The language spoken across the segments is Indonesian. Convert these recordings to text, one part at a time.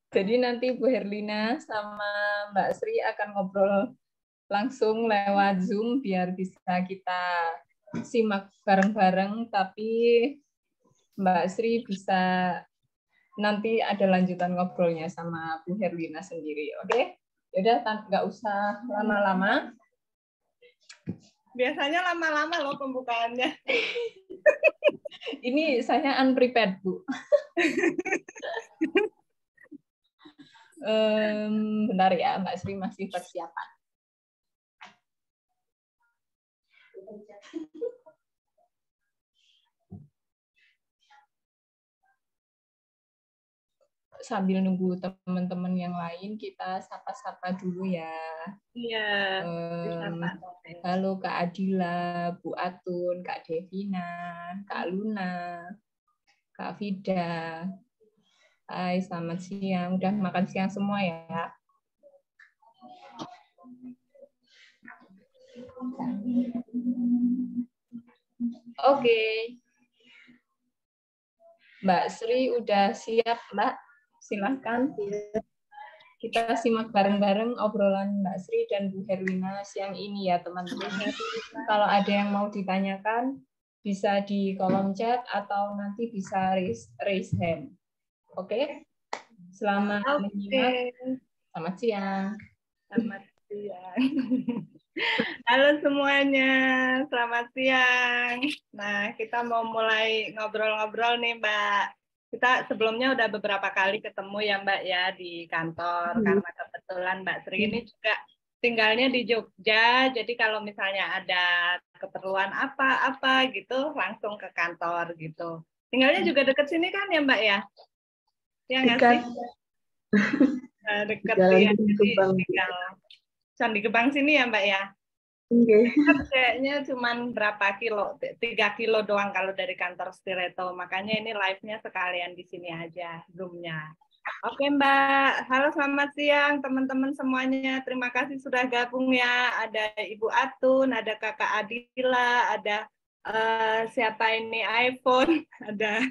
Jadi nanti Bu Herlina sama Mbak Sri akan ngobrol langsung lewat Zoom biar bisa kita simak bareng-bareng, tapi Mbak Sri bisa nanti ada lanjutan ngobrolnya sama Bu Herlina sendiri, oke? Yaudah, nggak usah lama-lama. Biasanya lama-lama loh pembukaannya. Ini saya unprepared, Bu. Bentar ya, Mbak Sri masih persiapan. Sambil nunggu teman-teman yang lain, kita sapa-sapa dulu ya. Iya. Halo Kak Adila, Bu Atun, Kak Devina, Kak Luna, Kak Vida. Hai, selamat siang. Udah makan siang semua ya? Oke. Mbak Sri udah siap, Mbak? Silahkan. Kita simak bareng-bareng obrolan Mbak Sri dan Bu Herlina siang ini ya, teman-teman. Kalau ada yang mau ditanyakan, bisa di kolom chat atau nanti bisa raise hand. Oke? Selamat menyimak. Selamat siang. Selamat siang. Halo semuanya, selamat siang. Nah, kita mau mulai ngobrol-ngobrol nih, Mbak. Kita sebelumnya udah beberapa kali ketemu ya, Mbak, ya di kantor. Karena kebetulan Mbak Sri ini juga tinggalnya di Jogja, jadi kalau misalnya ada keperluan apa-apa gitu, langsung ke kantor gitu. Tinggalnya juga deket sini kan ya, Mbak, ya? Ya nggak sih? Deket ya, jadi tinggal Candi Gebang sini ya, Mbak, ya? Kayaknya cuma berapa kilo, 3 kilo doang kalau dari kantor Stiletto. Makanya ini live-nya sekalian di sini aja, Zoom-nya. Oke Mbak, halo selamat siang teman-teman semuanya. Terima kasih sudah gabung ya. Ada Ibu Atun, ada Kakak Adila, ada siapa ini iPhone, ada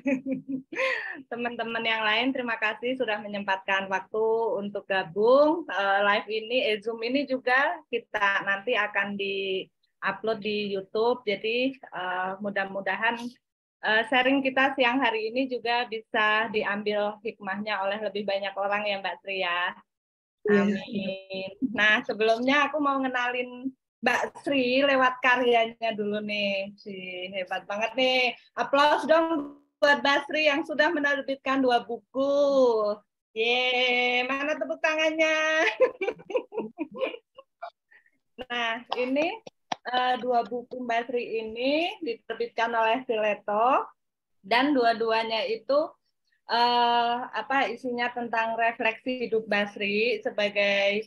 teman-teman yang lain. Terima kasih sudah menyempatkan waktu untuk gabung. Live ini, Zoom ini juga kita nanti akan di-upload di YouTube. Jadi mudah-mudahan sharing kita siang hari ini juga bisa diambil hikmahnya oleh lebih banyak orang ya Mbak Sri ya. Amin. Nah sebelumnya aku mau ngenalin Mbak Sri lewat karyanya dulu nih. Hebat banget nih. Aplaus dong buat Mbak Sri yang sudah menerbitkan 2 buku. Yeay, mana tepuk tangannya? Nah ini 2 buku Mbak Sri ini diterbitkan oleh Stiletto. Dan dua-duanya itu isinya tentang refleksi hidup Basri sebagai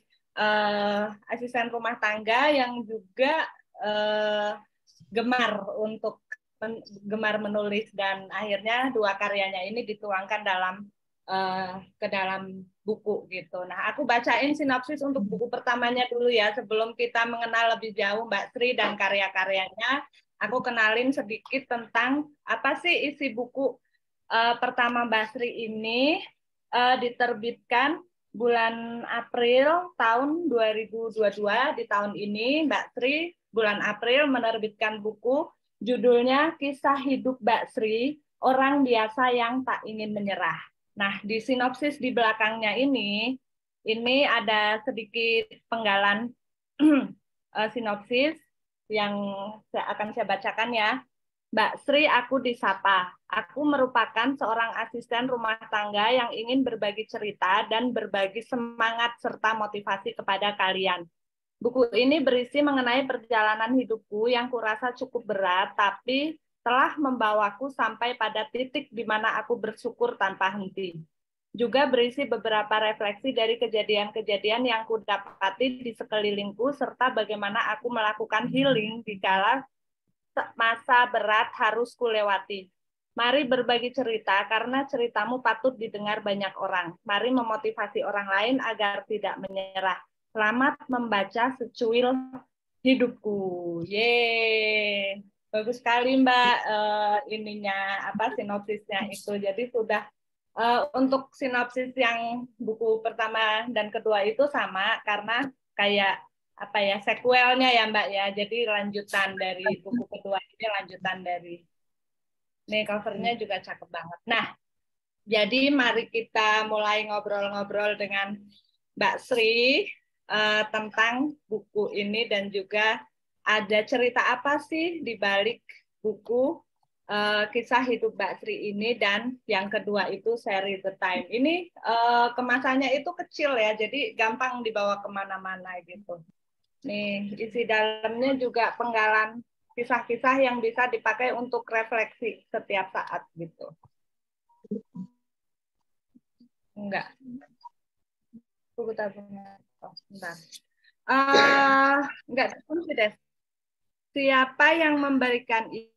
asisten rumah tangga yang juga gemar menulis, dan akhirnya 2 karyanya ini dituangkan ke dalam buku gitu. Nah, aku bacain sinopsis untuk buku pertamanya dulu ya sebelum kita mengenal lebih jauh Mbak Sri dan karya-karyanya. Aku kenalin sedikit tentang apa sih isi buku pertama Basri ini. Diterbitkan bulan April tahun 2022. Di tahun ini Mbak Sri bulan April menerbitkan buku judulnya Kisah Hidup Mbak Sri, Orang Biasa yang Tak Ingin Menyerah. Nah, di sinopsis di belakangnya ini ada sedikit penggalan sinopsis yang akan saya bacakan ya. Mbak Sri, aku disapa. Aku merupakan seorang asisten rumah tangga yang ingin berbagi cerita dan berbagi semangat serta motivasi kepada kalian. Buku ini berisi mengenai perjalanan hidupku yang kurasa cukup berat, tapi telah membawaku sampai pada titik di mana aku bersyukur tanpa henti. Juga berisi beberapa refleksi dari kejadian-kejadian yang kudapati di sekelilingku, serta bagaimana aku melakukan healing di kala masa berat harus kulewati. Mari berbagi cerita, karena ceritamu patut didengar banyak orang. Mari memotivasi orang lain agar tidak menyerah. Selamat membaca secuil hidupku. Yeay. Bagus sekali Mbak, ininya apa sinopsisnya itu. Jadi sudah untuk sinopsis yang buku pertama dan kedua itu sama karena kayak apa ya sequelnya ya Mbak ya. Jadi lanjutan dari buku kedua ini lanjutan dari. Nih covernya juga cakep banget. Nah, jadi mari kita mulai ngobrol-ngobrol dengan Mbak Sri tentang buku ini dan juga ada cerita apa sih di balik buku kisah hidup Mbak Sri ini, dan yang kedua itu seri The Time. Ini kemasannya itu kecil ya, jadi gampang dibawa kemana-mana gitu. Nih, isi dalamnya juga penggalan kisah-kisah yang bisa dipakai untuk refleksi setiap saat gitu. Enggak. Buku tabungan. Oh, bentar. Enggak, sudah. Siapa yang memberikan ide?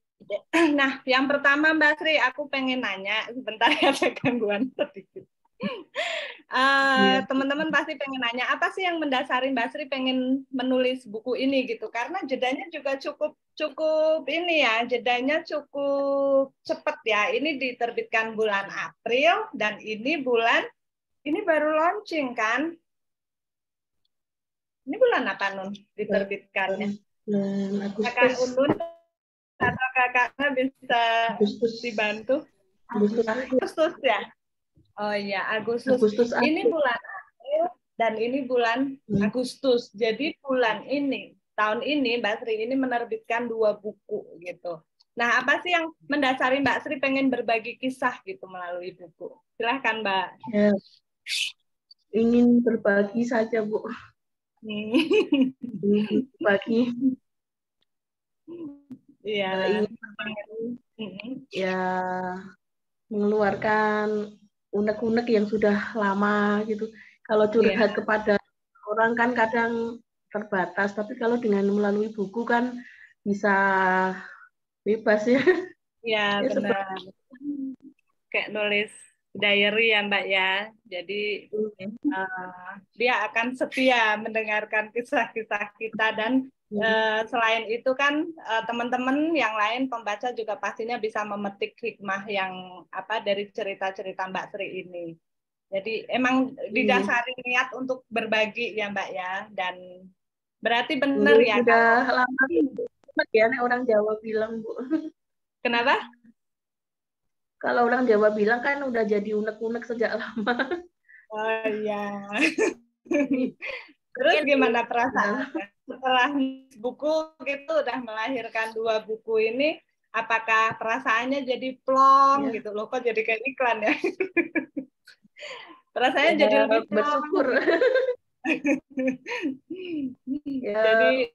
Nah, yang pertama Mbak Sri, aku pengen nanya, sebentar ya ada gangguan sedikit. Teman-teman pasti pengen nanya, apa sih yang mendasari Mbak Sri pengen menulis buku ini gitu? Karena jedanya juga cukup ini ya, jedanya cukup cepat ya. Ini diterbitkan bulan April dan ini baru launching kan? Ini bulan apa Nun diterbitkannya? Kakak Unun atau kakaknya bisa dibantu? Agustus ya? Oh iya, Agustus. Ini bulan April dan ini bulan Agustus. Jadi bulan ini, tahun ini Mbak Sri ini menerbitkan 2 buku gitu. Nah, apa sih yang mendasari Mbak Sri pengen berbagi kisah gitu melalui buku? Silahkan Mbak. Ya, ingin berbagi saja Bu. Berbagi. Iya. Ya mengeluarkan unek-unek yang sudah lama gitu. Kalau curhat kepada orang kan kadang terbatas, tapi kalau dengan melalui buku kan bisa bebas ya. Iya benar. Kayak nulis diary ya Mbak ya. Jadi dia akan setia mendengarkan kisah-kisah kita, dan selain itu kan teman-teman yang lain pembaca juga pastinya bisa memetik hikmah yang apa dari cerita-cerita Mbak Sri ini. Jadi emang didasari niat untuk berbagi ya Mbak ya, dan berarti benar ya. Sudah lama ya orang Jawa bilang Bu. Kenapa? Kalau orang Jawa bilang kan udah jadi unek-unek sejak lama. Oh iya. Terus gimana perasaannya setelah buku gitu udah melahirkan 2 buku ini? Apakah perasaannya jadi plong gitu loh? Kok jadi kayak iklan ya? Perasaannya jadi lebih plong. Bersyukur. Ya, jadi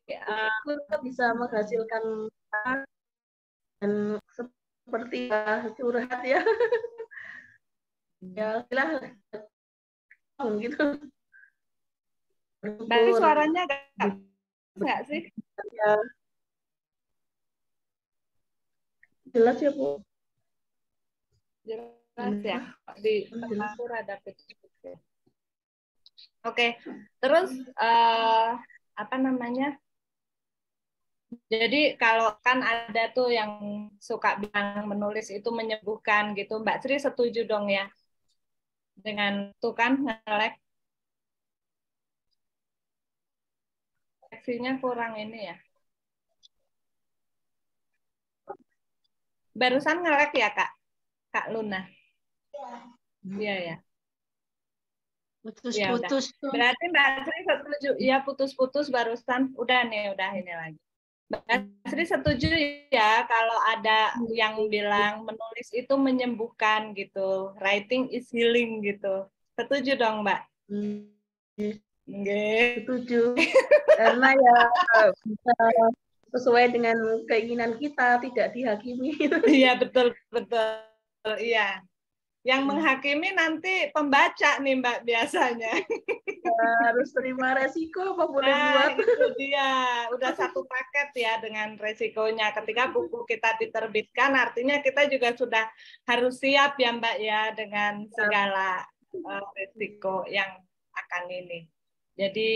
bisa menghasilkan dan seperti curhat ya. Ya lah gitu. Tapi suaranya nggak sih? Ya. Jelas ya Bu. Jelas ya. Di tempatku ada pecah. Oke, terus apa namanya? Jadi kalau kan ada tuh yang suka bilang menulis itu menyembuhkan gitu, Mbak Sri setuju dong ya dengan tuh kan ngelek refleksinya kurang ini ya. Barusan ngelek ya Kak Luna? Iya ya. Putus-putus. Ya, berarti Mbak Sri setuju? Iya putus-putus barusan. Udah nih, udah ini lagi. Mbak Sri setuju ya kalau ada yang bilang menulis itu menyembuhkan gitu, writing is healing gitu. Setuju dong Mbak? Setuju. Karena ya bisa sesuai dengan keinginan kita, tidak dihakimi. Iya betul betul. Iya. Yang menghakimi nanti pembaca nih Mbak biasanya. Harus terima resiko apa boleh buat. Itu dia, udah satu paket ya dengan resikonya. Ketika buku kita diterbitkan, artinya kita juga sudah harus siap ya Mbak ya dengan segala resiko yang akan ini. Jadi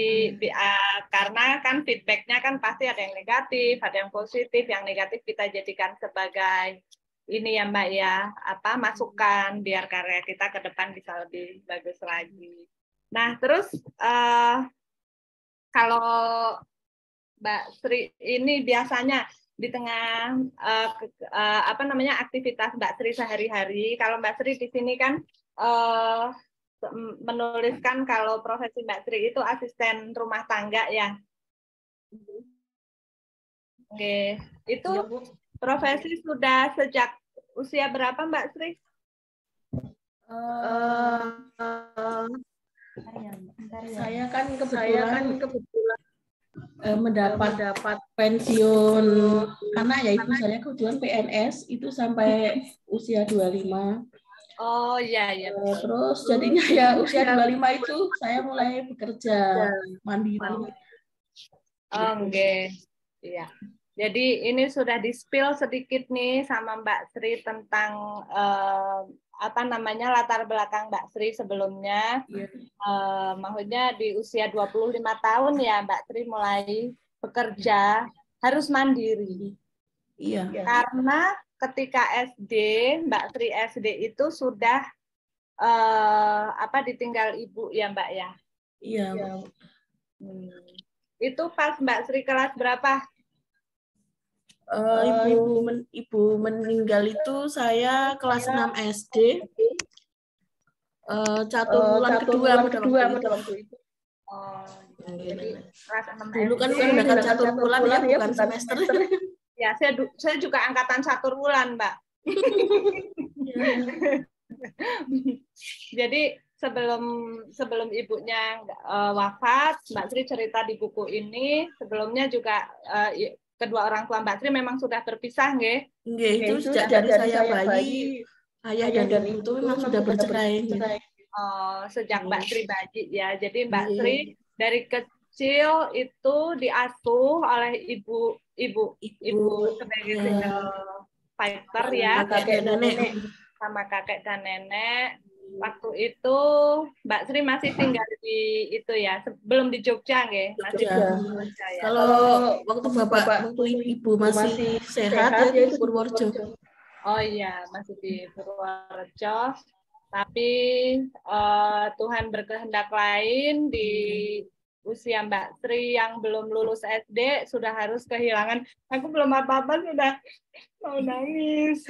karena kan feedback-nya kan pasti ada yang negatif, ada yang positif. Yang negatif kita jadikan sebagai ini ya Mbak ya, masukan biar karya kita ke depan bisa lebih bagus lagi. Nah, terus kalau Mbak Sri ini biasanya di tengah aktivitas Mbak Sri sehari-hari, kalau Mbak Sri di sini kan menuliskan kalau profesi Mbak Sri itu asisten rumah tangga ya. Oke, itu profesi sudah sejak usia berapa Mbak Sri? Saya kan kebetulan mendapat pensiun karena ya ibu saya kebetulan PNS itu sampai usia 25. Oh iya ya. Terus jadinya ya usia 25 itu saya mulai bekerja mandiri. Oke. Iya. Jadi ini sudah di-spill sedikit nih sama Mbak Sri tentang latar belakang Mbak Sri sebelumnya. Maksudnya di usia 25 tahun ya Mbak Sri mulai bekerja harus mandiri. Iya. Karena ketika SD, Mbak Sri SD itu sudah ditinggal ibu ya Mbak ya? Iya. Itu pas Mbak Sri kelas berapa? Ibu meninggal itu saya kelas 6 SD. Catur bulan kedua pada waktu itu. Jadi kelas 6 dulu kan menggunakan catur bulan ya, bukan semester. Ya, saya juga angkatan catur bulan, Mbak. Jadi sebelum ibunya wafat, Mbak Sri cerita di buku ini, sebelumnya juga kedua orang tua Mbak Sri memang sudah berpisah, nggih? Nggih, itu sejak dari saya bayi, ayah dan ibu itu memang sudah bercerai. Sejak Mbak Sri bayi ya. Jadi Mbak Sri dari kecil itu diasuh oleh ibu sebagai single fighter ya, sama kakek dan nenek. Waktu itu Mbak Sri masih tinggal di itu ya, belum di Jogja nggih? Masih di Jogja ya. Kalau waktu ibu masih sehat ya di Purworejo. Oh iya, masih di Purworejo. Tapi Tuhan berkehendak lain di usia Mbak Sri yang belum lulus SD sudah harus kehilangan. Aku belum apa-apa sudah mau nangis.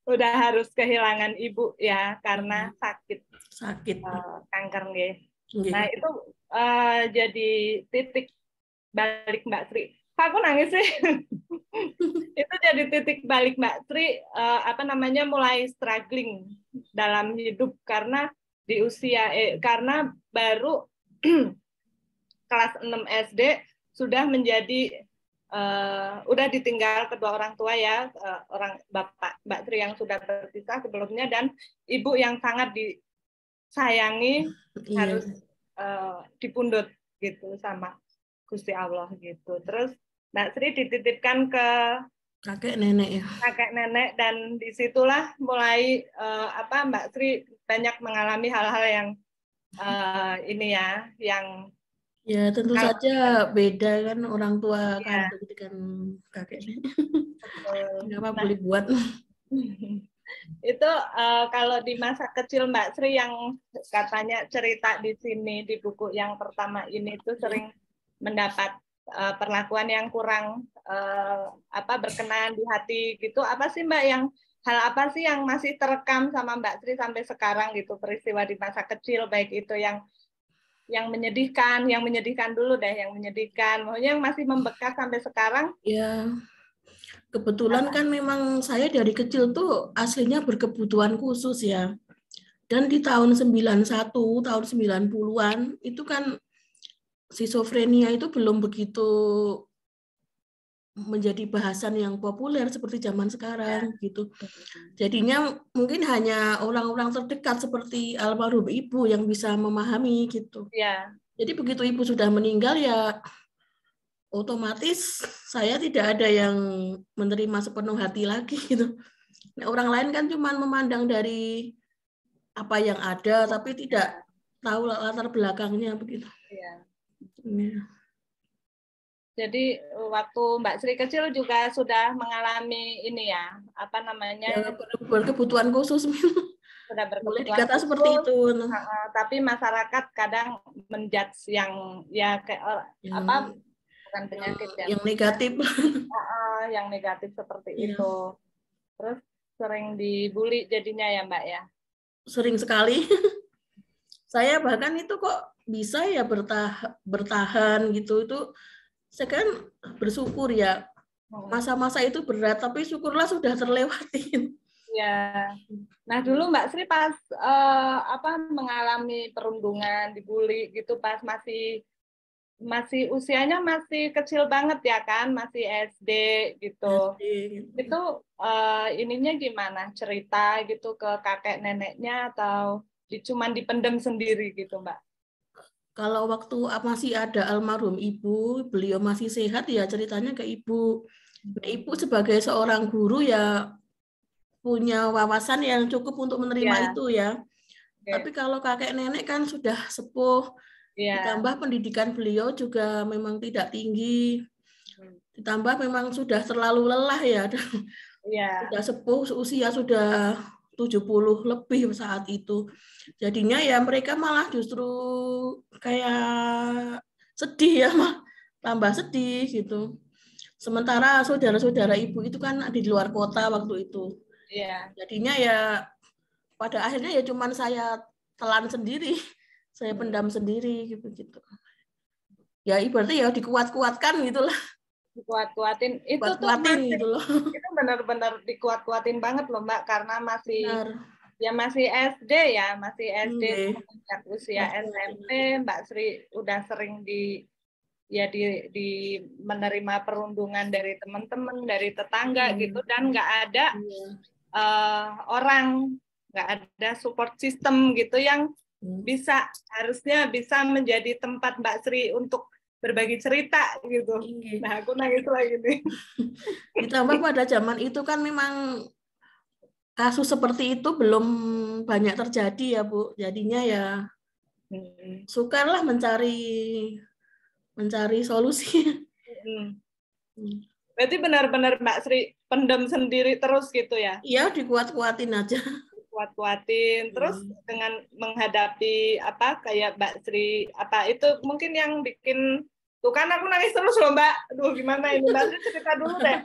Udah harus kehilangan ibu ya karena sakit kanker nggih. Nah itu jadi titik balik Mbak Sri. Aku nangis sih. Itu jadi titik balik Mbak Sri mulai struggling dalam hidup karena di usia karena baru kelas 6 SD sudah menjadi udah ditinggal kedua orang tua ya, orang bapak Mbak Sri yang sudah berpisah sebelumnya dan ibu yang sangat disayangi harus dipundut gitu sama Gusti Allah gitu. Terus Mbak Sri dititipkan ke kakek nenek ya. Kakek nenek dan disitulah mulai Mbak Sri banyak mengalami hal-hal yang ini ya, yang ya tentu saja beda kan orang tua kan dengan kakek nenek. Nggak apa boleh buat. Itu kalau di masa kecil Mbak Sri yang katanya cerita di sini di buku yang pertama ini itu sering mendapat perlakuan yang kurang berkenan di hati gitu. Apa sih Mbak hal apa sih yang masih terekam sama Mbak Sri sampai sekarang gitu, peristiwa di masa kecil, baik itu yang menyedihkan dulu deh, yang menyedihkan, maksudnya yang masih membekas sampai sekarang? Ya, kebetulan kan memang saya dari kecil tuh aslinya berkebutuhan khusus ya. Dan di tahun 91, tahun 90-an itu kan skizofrenia itu belum begitu menjadi bahasan yang populer seperti zaman sekarang gitu. Jadinya mungkin hanya orang-orang terdekat seperti almarhum ibu yang bisa memahami gitu. Ya. Jadi begitu ibu sudah meninggal ya otomatis saya tidak ada yang menerima sepenuh hati lagi gitu. Nah, orang lain kan cuma memandang dari apa yang ada tapi tidak tahu latar belakangnya begitu. Iya. Ya. Jadi waktu Mbak Sri kecil juga sudah mengalami ini ya, apa namanya? Ya, berkebutuhan khusus. Sudah Boleh berkebutuhan dikata khusus, seperti itu. tapi masyarakat kadang menjudge yang ya kayak apa bukan penyakit yang negatif. Yang negatif seperti Ya. itu. Terus sering dibully jadinya ya Mbak ya? Sering sekali. Saya bahkan itu kok bisa ya bertahan gitu, itu saya kan bersyukur ya. Masa-masa itu berat, tapi syukurlah sudah terlewatin. Ya. Nah dulu Mbak Sri pas mengalami perundungan, dibully gitu pas masih usianya masih kecil banget ya kan, masih SD gitu. SD, gitu. Itu ininya gimana? Cerita gitu ke kakek neneknya atau cuman dipendam sendiri gitu Mbak? Kalau waktu masih ada almarhum ibu, beliau masih sehat ya ceritanya ke ibu. Ibu sebagai seorang guru ya punya wawasan yang cukup untuk menerima itu ya. Tapi kalau kakek nenek kan sudah sepuh, ditambah pendidikan beliau juga memang tidak tinggi, ditambah memang sudah terlalu lelah ya. Sudah sepuh, usia sudah 70 lebih saat itu. Jadinya ya mereka malah justru kayak sedih ya, tambah sedih gitu. Sementara saudara-saudara ibu itu kan di luar kota waktu itu. Jadinya ya pada akhirnya ya cuman saya telan sendiri, saya pendam sendiri gitu. Ya ibaratnya ya dikuat-kuatkan gitulah. Dikuat-kuatin itu Kuat-kuatin gitu loh. Itu benar-benar dikuat-kuatin banget loh Mbak, karena masih masih SD ya, masih SD sejak usia SMP Mbak Sri udah sering di menerima perundungan dari teman-teman, dari tetangga gitu, dan nggak ada nggak ada support system gitu yang harusnya bisa menjadi tempat Mbak Sri untuk berbagi cerita gitu. Nah, aku nangis lagi nih. Ditambah pada zaman itu kan memang kasus seperti itu belum banyak terjadi ya Bu. Jadinya ya sukarlah mencari solusi. Berarti benar-benar Mbak Sri pendam sendiri terus gitu ya? Iya, dikuat-kuatin aja. Kuat-kuatin terus dengan menghadapi kayak Mbak Sri itu mungkin yang bikin tuh kan aku nangis terus loh Mbak. Aduh gimana ini Mbak Sri cerita dulu deh.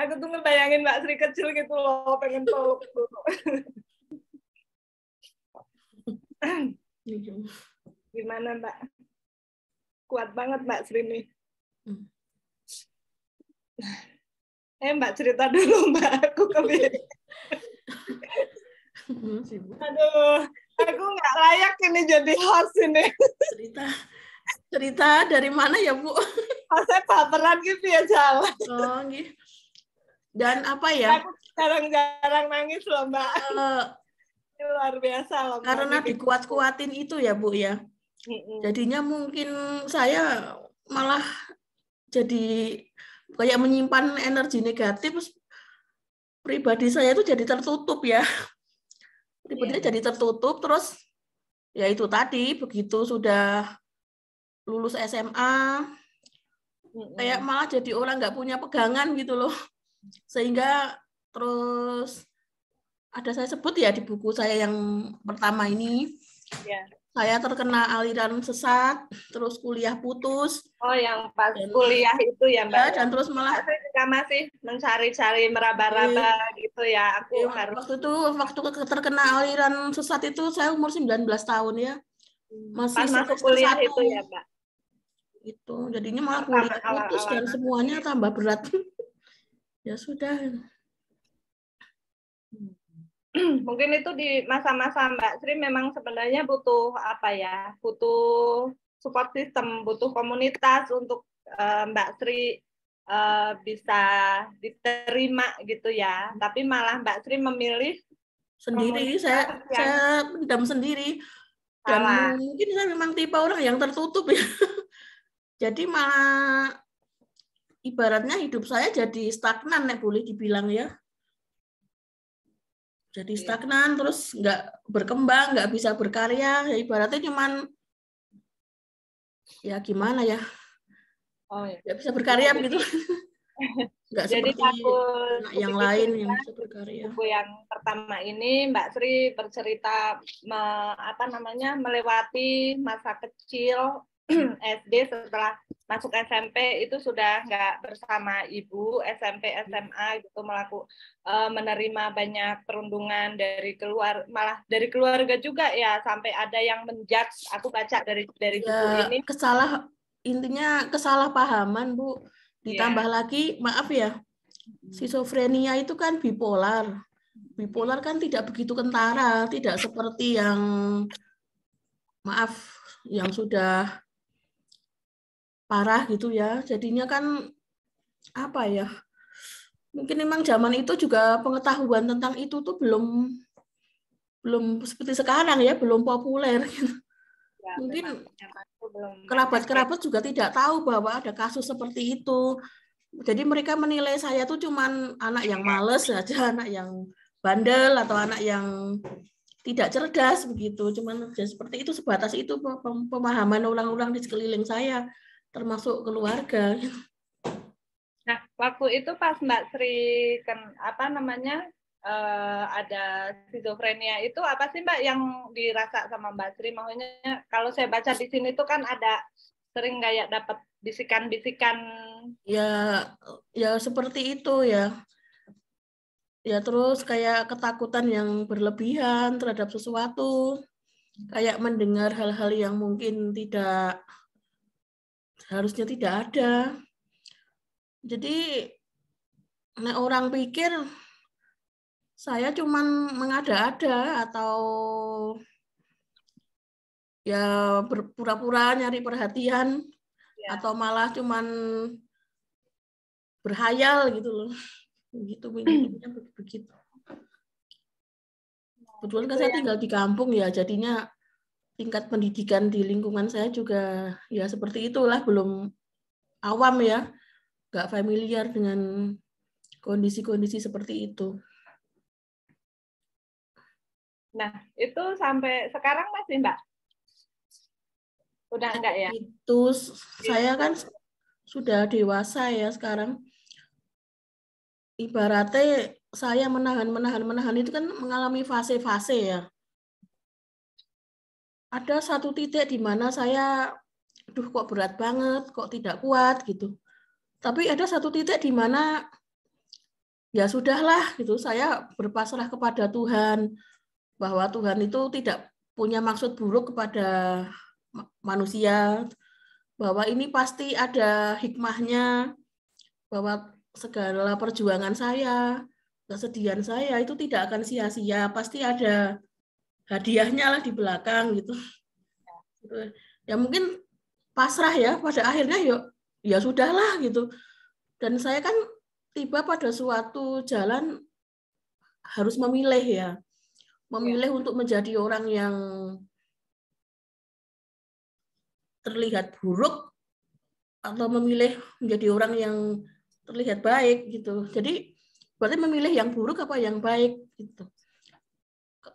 Aku tuh ngebayangin Mbak Sri kecil gitu loh, pengen peluk dulu. Gimana Mbak? Kuat banget Mbak Sri nih. Mbak cerita dulu Mbak, aku kebayang. Aduh, aku nggak layak ini jadi host ini. Cerita dari mana ya Bu? Saya baperan gitu ya jalan. Oh, gitu. Dan apa ya? Aku jarang-jarang nangis loh Mbak. Luar biasa loh Mbak. Karena dikuat-kuatin itu ya Bu ya. Jadinya mungkin saya malah jadi kayak menyimpan energi negatif, pribadi saya itu jadi tertutup ya. Pribadinya jadi tertutup, terus ya itu tadi, begitu sudah lulus SMA, kayak malah jadi orang nggak punya pegangan gitu loh. Sehingga terus ada saya sebut ya di buku saya yang pertama ini, saya terkena aliran sesat, terus kuliah putus. Oh, yang pas kuliah itu ya Mbak. Ya, dan terus malah saya juga masih mencari-cari meraba-raba gitu ya. Aku waktu terkena aliran sesat itu saya umur 19 tahun ya. Masih pas masuk kuliah 1. Itu ya Mbak. Itu jadinya malah kuliah putus dan semuanya tambah berat. Ya sudah. Mungkin itu di masa-masa Mbak Sri memang sebenarnya butuh butuh support system, butuh komunitas untuk Mbak Sri bisa diterima gitu ya. Tapi malah Mbak Sri memilih sendiri, saya pendam sendiri. Dan mungkin saya memang tipe orang yang tertutup ya. Jadi malah ibaratnya hidup saya jadi stagnan, boleh dibilang ya. jadi stagnan, terus nggak berkembang, nggak bisa berkarya, ya ibaratnya cuman ya gimana ya, nggak bisa berkarya begitu. Nggak Jadi seperti aku anak yang sedikit lain cerita, yang bisa berkarya. buku yang pertama ini Mbak Sri bercerita melewati masa kecil SD, setelah masuk SMP itu sudah nggak bersama ibu, SMP SMA gitu menerima banyak perundungan malah dari keluarga juga ya, sampai ada yang menjudge. Aku baca dari buku Ya, ini. intinya kesalahpahaman, Bu. Ditambah lagi, maaf ya, skizofrenia itu kan bipolar. Bipolar kan tidak begitu kentara, tidak seperti yang, maaf, yang sudah parah gitu ya. Jadinya kan, apa ya, mungkin memang zaman itu juga pengetahuan tentang itu tuh belum seperti sekarang ya, belum populer. Ya, Mungkin belum kerabat-kerabat juga tidak tahu bahwa ada kasus seperti itu. Jadi mereka menilai saya tuh cuman anak yang males saja, anak yang bandel atau anak yang tidak cerdas begitu. Cuman ya seperti itu, sebatas itu pemahaman orang-orang di sekeliling saya, termasuk keluarga. Nah, waktu itu pas Mbak Sri ada skizofrenia itu, apa sih Mbak yang dirasa sama Mbak Sri? Maksudnya kalau saya baca di sini tuh kan ada sering kayak dapat bisikan-bisikan. Ya seperti itu ya. Ya terus kayak ketakutan yang berlebihan terhadap sesuatu, kayak mendengar hal-hal yang mungkin harusnya tidak ada. Jadi orang pikir saya cuman mengada-ada atau ya berpura-pura nyari perhatian, atau malah cuman berhayal gitu loh. Begitu. Kebetulan kan saya tinggal di kampung ya, jadinya tingkat pendidikan di lingkungan saya juga ya seperti itulah, belum awam ya, nggak familiar dengan kondisi-kondisi seperti itu. Nah, itu sampai sekarang masih Mbak? Udah enggak ya? Itu saya kan sudah dewasa ya sekarang. Ibaratnya saya menahan itu kan mengalami fase-fase ya. Ada satu titik di mana saya, kok berat banget, kok tidak kuat gitu. Tapi ada satu titik di mana ya sudahlah gitu, saya berpasrah kepada Tuhan, bahwa Tuhan itu tidak punya maksud buruk kepada manusia, bahwa ini pasti ada hikmahnya, bahwa segala perjuangan saya, kesedihan saya itu tidak akan sia-sia, pasti ada hadiahnya lah di belakang gitu. Ya mungkin pasrah ya, pada akhirnya ya sudahlah gitu. Dan saya kan tiba pada suatu jalan harus memilih ya. Memilih untuk menjadi orang yang terlihat buruk atau memilih menjadi orang yang terlihat baik gitu. Jadi berarti memilih yang buruk apa yang baik gitu.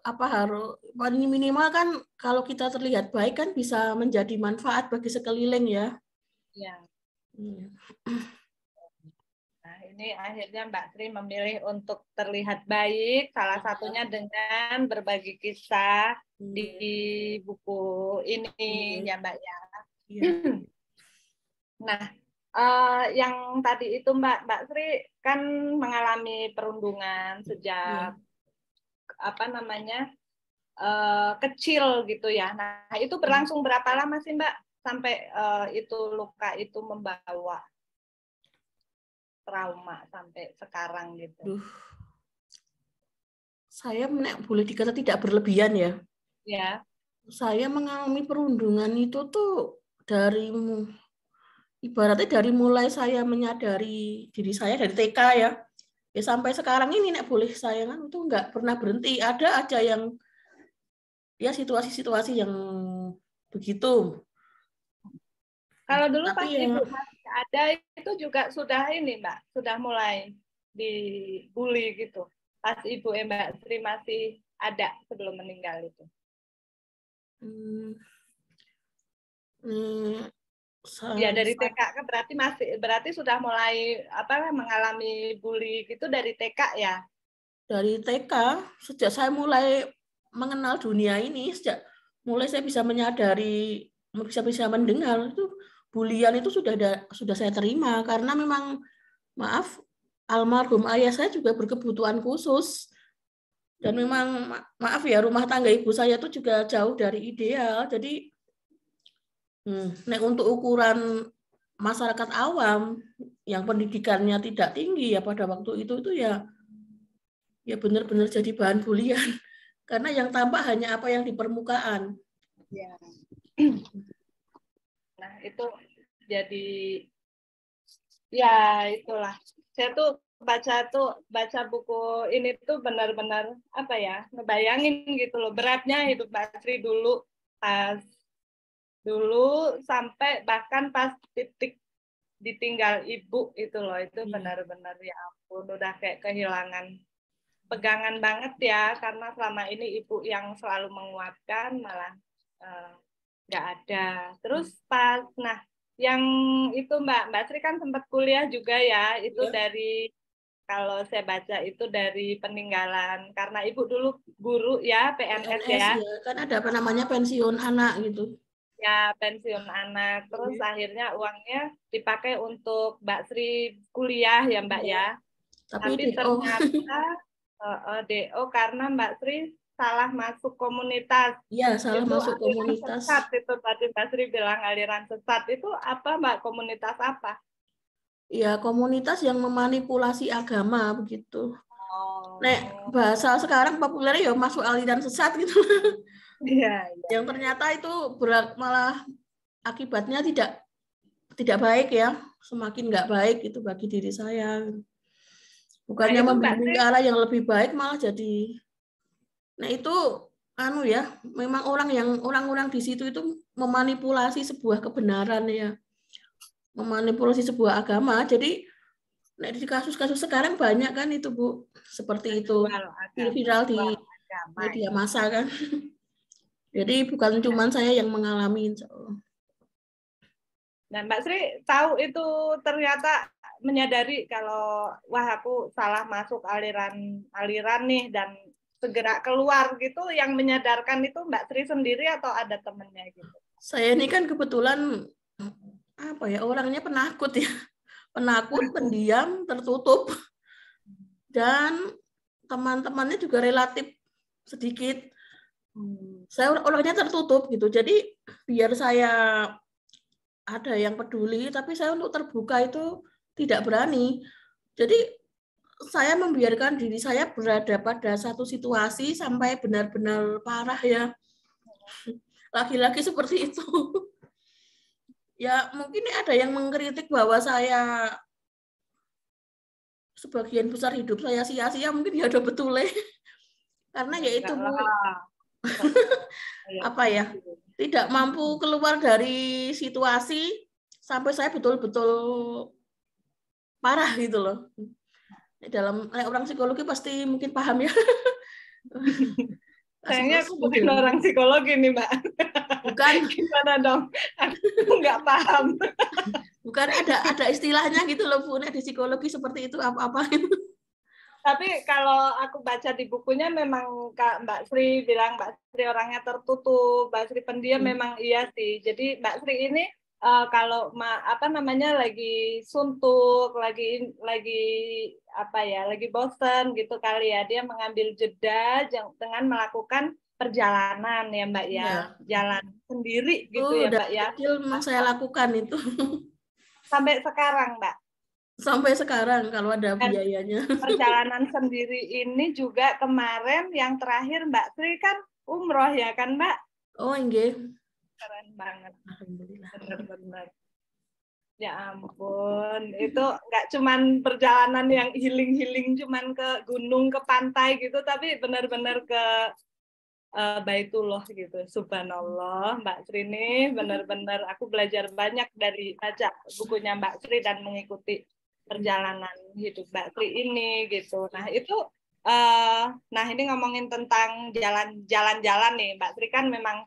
Apa harus paling minimal kan kalau kita terlihat baik kan bisa menjadi manfaat bagi sekeliling ya. Ya. Nah, ini akhirnya Mbak Sri memilih untuk terlihat baik, salah satunya dengan berbagi kisah di buku ini ya Mbak ya. Nah, yang tadi itu Mbak Sri kan mengalami perundungan sejak kecil gitu ya. Nah, itu berlangsung berapa lama sih Mbak sampai itu luka itu membawa trauma sampai sekarang gitu? Saya boleh dikata tidak berlebihan ya. Ya. Saya mengalami perundungan itu tuh ibaratnya dari mulai saya menyadari diri saya dari TK ya. Ya sampai sekarang ini boleh saya kan itu nggak pernah berhenti. Ada aja yang ya situasi-situasi yang begitu. Kalau dulu Tapi pas Ibu masih ada itu juga sudah ini Mbak, sudah mulai dibully gitu. pas Ibu Mbak Sri masih ada sebelum meninggal itu? Ya dari TK kan berarti sudah mulai mengalami bully gitu dari TK ya? Dari TK, sejak saya mulai mengenal dunia ini, sejak mulai saya bisa menyadari, bisa mendengar itu bulian itu sudah saya terima, karena memang maaf, almarhum ayah saya juga berkebutuhan khusus. Dan memang maaf ya, rumah tangga ibu saya itu juga jauh dari ideal. Jadi untuk ukuran masyarakat awam yang pendidikannya tidak tinggi ya pada waktu itu ya benar-benar jadi bahan bulian. Karena yang tampak hanya apa yang di permukaan. Ya. Nah, itu jadi ya itulah. Saya tuh baca buku ini tuh benar-benar ngebayangin gitu loh beratnya hidup Mbak Sri dulu sampai bahkan pas titik ditinggal ibu itu loh, itu benar-benar ya ampun udah kayak kehilangan pegangan banget ya, karena selama ini ibu yang selalu menguatkan malah nggak ada. Terus yang itu Mbak Sri kan sempat kuliah juga ya, itu dari kalau saya baca itu dari peninggalan, karena ibu dulu guru ya, PNS ya. Kan ada apa namanya pensiun anak gitu. Ya, pensiun anak. Terus akhirnya uangnya dipakai untuk Mbak Sri kuliah ya Mbak ya. Tapi ternyata DO karena Mbak Sri salah masuk komunitas. Iya, salah itu masuk komunitas. Sesat itu tadi Mbak Sri bilang aliran sesat. Itu apa Mbak, komunitas apa? Ya, komunitas yang memanipulasi agama begitu. Bahasa sekarang populernya ya masuk aliran sesat gitu. Iya. Yang ternyata itu malah akibatnya tidak baik ya, semakin nggak baik itu bagi diri saya. Bukannya membimbing ke arah yang lebih baik malah jadi. Nah itu memang orang-orang di situ itu memanipulasi sebuah kebenaran ya. Memanipulasi sebuah agama. Jadi di kasus-kasus sekarang banyak kan itu Bu, seperti itu viral di media massa kan. Jadi bukan cuma saya yang mengalami, insya Allah. Dan Mbak Sri tahu itu ternyata menyadari kalau wah aku salah masuk aliran nih dan segera keluar gitu, yang menyadarkan itu Mbak Sri sendiri atau ada temennya gitu? Saya ini kan kebetulan orangnya penakut ya. Penakut, pendiam, tertutup. Dan teman-temannya juga relatif sedikit. Saya orangnya tertutup gitu. Jadi biar saya ada yang peduli, tapi saya untuk terbuka itu tidak berani. Jadi saya membiarkan diri saya berada pada satu situasi sampai benar-benar parah ya. Laki-laki seperti itu. Ya mungkin ada yang mengkritik bahwa saya sebagian besar hidup saya sia-sia, mungkin ya ada betulnya. Karena ya itu Bu, tidak mampu keluar dari situasi sampai saya betul-betul parah gitu loh. Dalam orang psikologi pasti mungkin paham ya. Sayangnya aku bukan orang psikologi nih Mbak. Bukan. Gimana dong? Aku nggak paham. Bukan ada istilahnya gitu loh Bu, di psikologi seperti itu apa-apa gitu. Tapi kalau aku baca di bukunya memang Mbak Sri bilang Mbak Sri orangnya tertutup, Mbak Sri pendiam, memang iya sih. Jadi Mbak Sri ini kalau lagi suntuk, lagi bosen gitu kali ya, dia mengambil jeda dengan melakukan perjalanan ya Mbak ya, jalan sendiri gitu ya Mbak ya. Kecil memang saya lakukan itu. Sampai sekarang Mbak. Sampai sekarang kalau ada biayanya. Perjalanan sendiri ini juga kemarin yang terakhir Mbak Sri kan umroh ya kan Mbak? Oh enggak. Keren banget. Alhamdulillah. Benar-benar. Ya ampun, itu nggak cuman perjalanan yang healing-healing cuman ke gunung, ke pantai gitu, tapi benar-benar ke Baitullah gitu. Subhanallah, Mbak Sri ini benar-benar aku belajar banyak dari baca bukunya Mbak Sri dan mengikuti perjalanan hidup Mbak Sri ini gitu. Nah itu Nah, ini ngomongin tentang jalan-jalan nih. Mbak Sri kan memang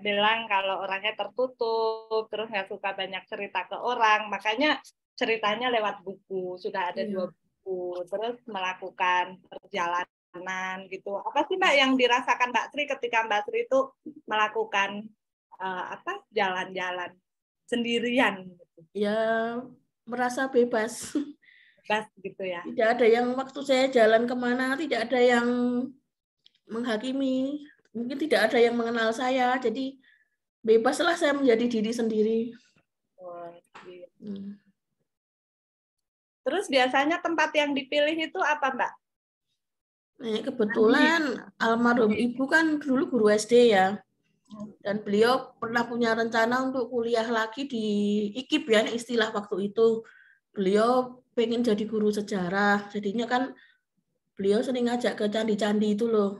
bilang kalau orangnya tertutup, terus nggak suka banyak cerita ke orang, makanya ceritanya lewat buku. Sudah ada 2 buku, terus melakukan perjalanan gitu. Apa sih Mbak yang dirasakan Mbak Sri ketika Mbak Sri itu melakukan jalan-jalan sendirian? Gitu. Ya, merasa bebas. Bebas gitu ya. Tidak ada yang waktu saya jalan kemana, tidak ada yang menghakimi. Mungkin tidak ada yang mengenal saya, jadi bebaslah saya menjadi diri sendiri. Iya. Terus biasanya tempat yang dipilih itu apa, Mbak? Kebetulan almarhum ibu kan dulu guru SD ya. Dan beliau pernah punya rencana untuk kuliah lagi di IKIP ya, istilah waktu itu. Beliau pengen jadi guru sejarah. Jadinya kan beliau sering ngajak ke candi-candi itu loh.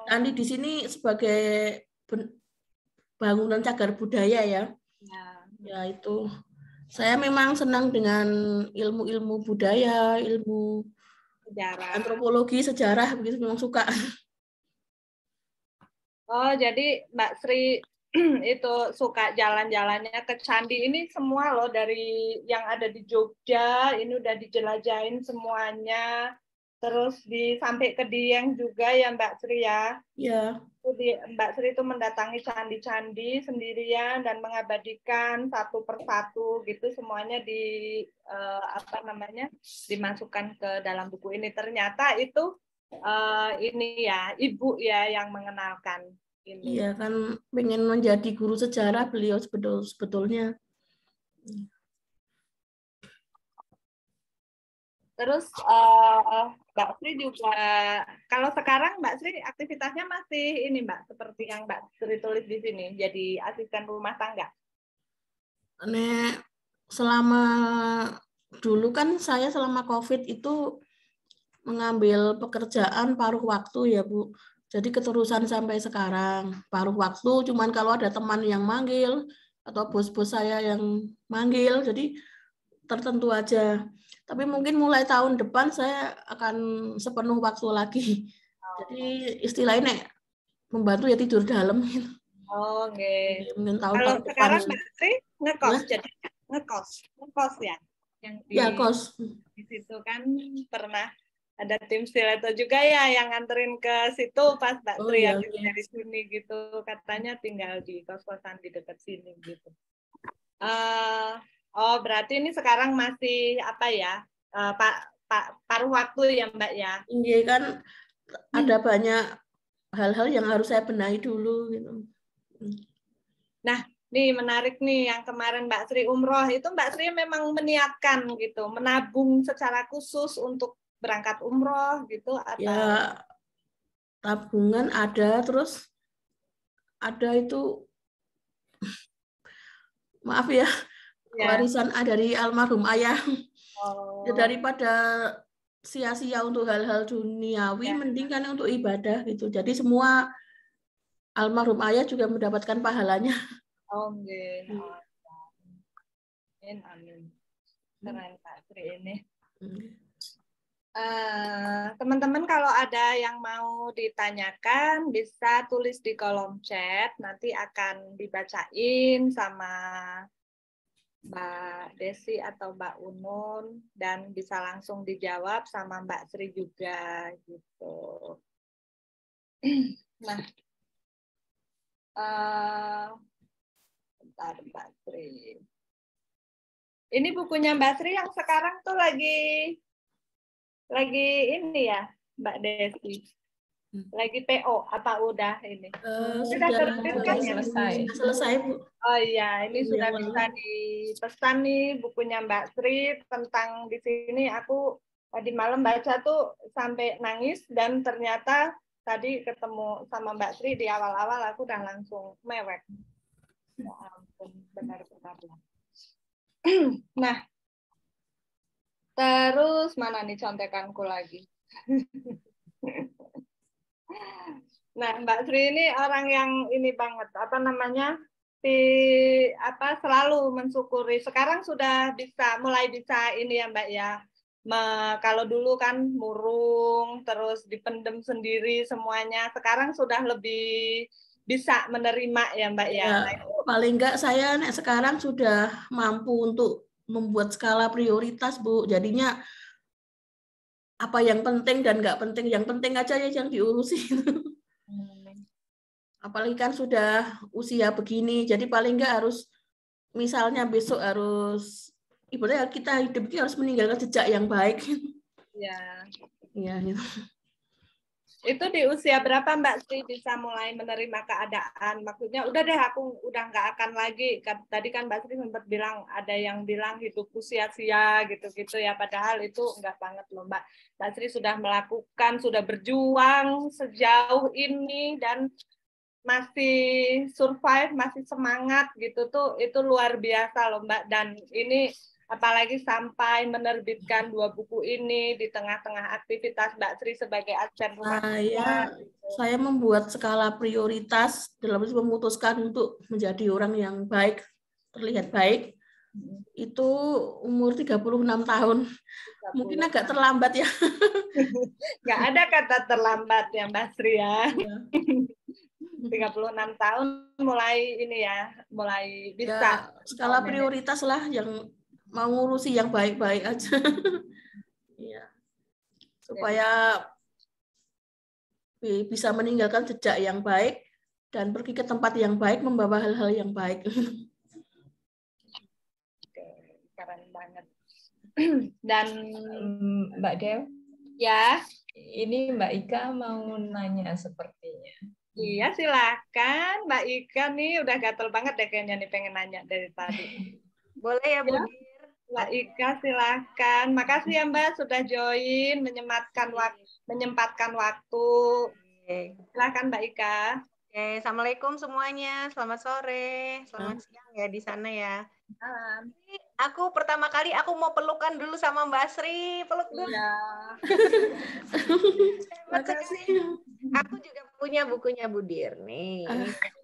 Candi di sini sebagai bangunan cagar budaya ya. Ya itu. Saya memang senang dengan ilmu-ilmu budaya, ilmu sejarah, antropologi, sejarah, begitu memang suka. Oh, jadi Mbak Sri itu suka jalan-jalannya ke candi ini semua loh, dari yang ada di Jogja, ini udah dijelajahin semuanya. Terus sampai ke Dieng juga ya Mbak Sri ya. Ya. Mbak Sri itu mendatangi candi-candi sendirian dan mengabadikan satu persatu gitu, semuanya dimasukkan ke dalam buku ini. Ternyata itu ini ya ibu ya yang mengenalkan ini. Iya kan pengen menjadi guru sejarah beliau sebetulnya. Terus Mbak Sri juga, kalau sekarang Mbak Sri aktivitasnya masih ini Mbak, seperti yang Mbak Sri tulis di sini, jadi asisten rumah tangga. Nek, selama dulu kan saya selama COVID itu mengambil pekerjaan paruh waktu ya Bu. Jadi keterusan sampai sekarang. Paruh waktu cuman kalau ada teman yang manggil atau bos-bos saya yang manggil, jadi tertentu aja. Tapi mungkin mulai tahun depan saya akan sepenuh waktu lagi. Jadi istilahnya membantu ya tidur dalam gitu. Oh, okay. Mungkin tahun kalau depan. Sekarang Mbak Sri ngekos, jadi ngekos ya. Yang kos. Di situ kan pernah ada tim stiletto juga ya yang nganterin ke situ pas Mbak Sri dari sini gitu, katanya tinggal di kos-kosan di dekat sini gitu. Oh, berarti ini sekarang masih apa ya, paruh waktu ya Mbak ya? Iya kan ada banyak hal-hal yang harus saya benahi dulu gitu. Nah, nih menarik nih yang kemarin Mbak Sri umroh itu, Mbak Sri memang meniatkan gitu, menabung secara khusus untuk berangkat umroh gitu atau? Ya tabungan ada, terus ada itu maaf ya, warisan dari almarhum ayah. Ya, daripada sia-sia untuk hal-hal duniawi, mending kan untuk ibadah gitu. Jadi semua almarhum ayah juga mendapatkan pahalanya. Amin. Amin. Keren Pak Sri ini. Teman-teman kalau ada yang mau ditanyakan bisa tulis di kolom chat, nanti akan dibacain sama Mbak Desi atau Mbak Unun dan bisa langsung dijawab sama Mbak Sri juga gitu. Nah, bentar Mbak Sri. Ini bukunya Mbak Sri yang sekarang tuh lagi ini ya, Mbak Desi. Lagi PO apa udah ini? Sudah terbitkan ya? Selesai Bu. Oh iya, ini sudah bisa dipesan nih bukunya Mbak Sri tentang di sini. Aku tadi malam baca tuh sampai nangis, dan ternyata tadi ketemu sama Mbak Sri di awal-awal aku udah langsung mewek. Ya ampun, benar-benar. Nah, terus mana nih contekanku lagi? Nah, Mbak Sri ini orang yang ini banget, apa namanya, selalu mensyukuri. Sekarang sudah mulai bisa ini ya Mbak ya, kalau dulu kan murung, terus dipendem sendiri semuanya. Sekarang sudah lebih bisa menerima ya Mbak ya. Paling enggak saya sekarang sudah mampu untuk membuat skala prioritas Bu. Jadinya apa yang penting dan nggak penting, yang penting aja ya yang diurusi. Apalagi kan sudah usia begini, jadi paling nggak harus, misalnya besok harus, ibaratnya kita hidup ini harus meninggalkan jejak yang baik. Ya. Iya, gitu. Itu di usia berapa Mbak Sri bisa mulai menerima keadaan? Maksudnya udah deh aku udah nggak akan lagi. Tadi kan Mbak Sri sempat bilang ada yang bilang hidupku sia-sia gitu-gitu ya. Padahal itu enggak banget loh Mbak. Mbak Sri sudah melakukan, sudah berjuang sejauh ini dan masih survive, masih semangat gitu tuh, itu luar biasa loh Mbak. Dan ini apalagi sampai menerbitkan 2 buku ini di tengah-tengah aktivitas Mbak Sri sebagai asisten rumah tangga. Saya membuat skala prioritas dalam memutuskan untuk menjadi orang yang baik, terlihat baik, itu umur 36 tahun. Mungkin agak terlambat ya. Nggak ada kata terlambat ya Mbak Sri ya. 36 tahun mulai ini ya, mulai bisa. Ya, skala prioritas lah yang mau ngurusi yang baik-baik aja. Iya. Supaya bisa meninggalkan jejak yang baik dan pergi ke tempat yang baik membawa hal-hal yang baik. Keren banget. Dan Mbak Dew, ya, ini Mbak Ika mau nanya sepertinya. Iya silakan Mbak Ika nih, udah gatel banget deh kayaknya nih pengen nanya dari tadi. Boleh ya Bu Dir? Mbak Ika silakan. Makasih ya Mbak sudah join, menyempatkan waktu. Silakan Mbak Ika. Oke, Assalamualaikum semuanya. Selamat sore, selamat siang ya di sana ya. Aku pertama kali aku mau pelukan dulu sama Mbak Sri, peluk dulu. Ya. Makasih. Aku juga punya bukunya Bu Dir nih.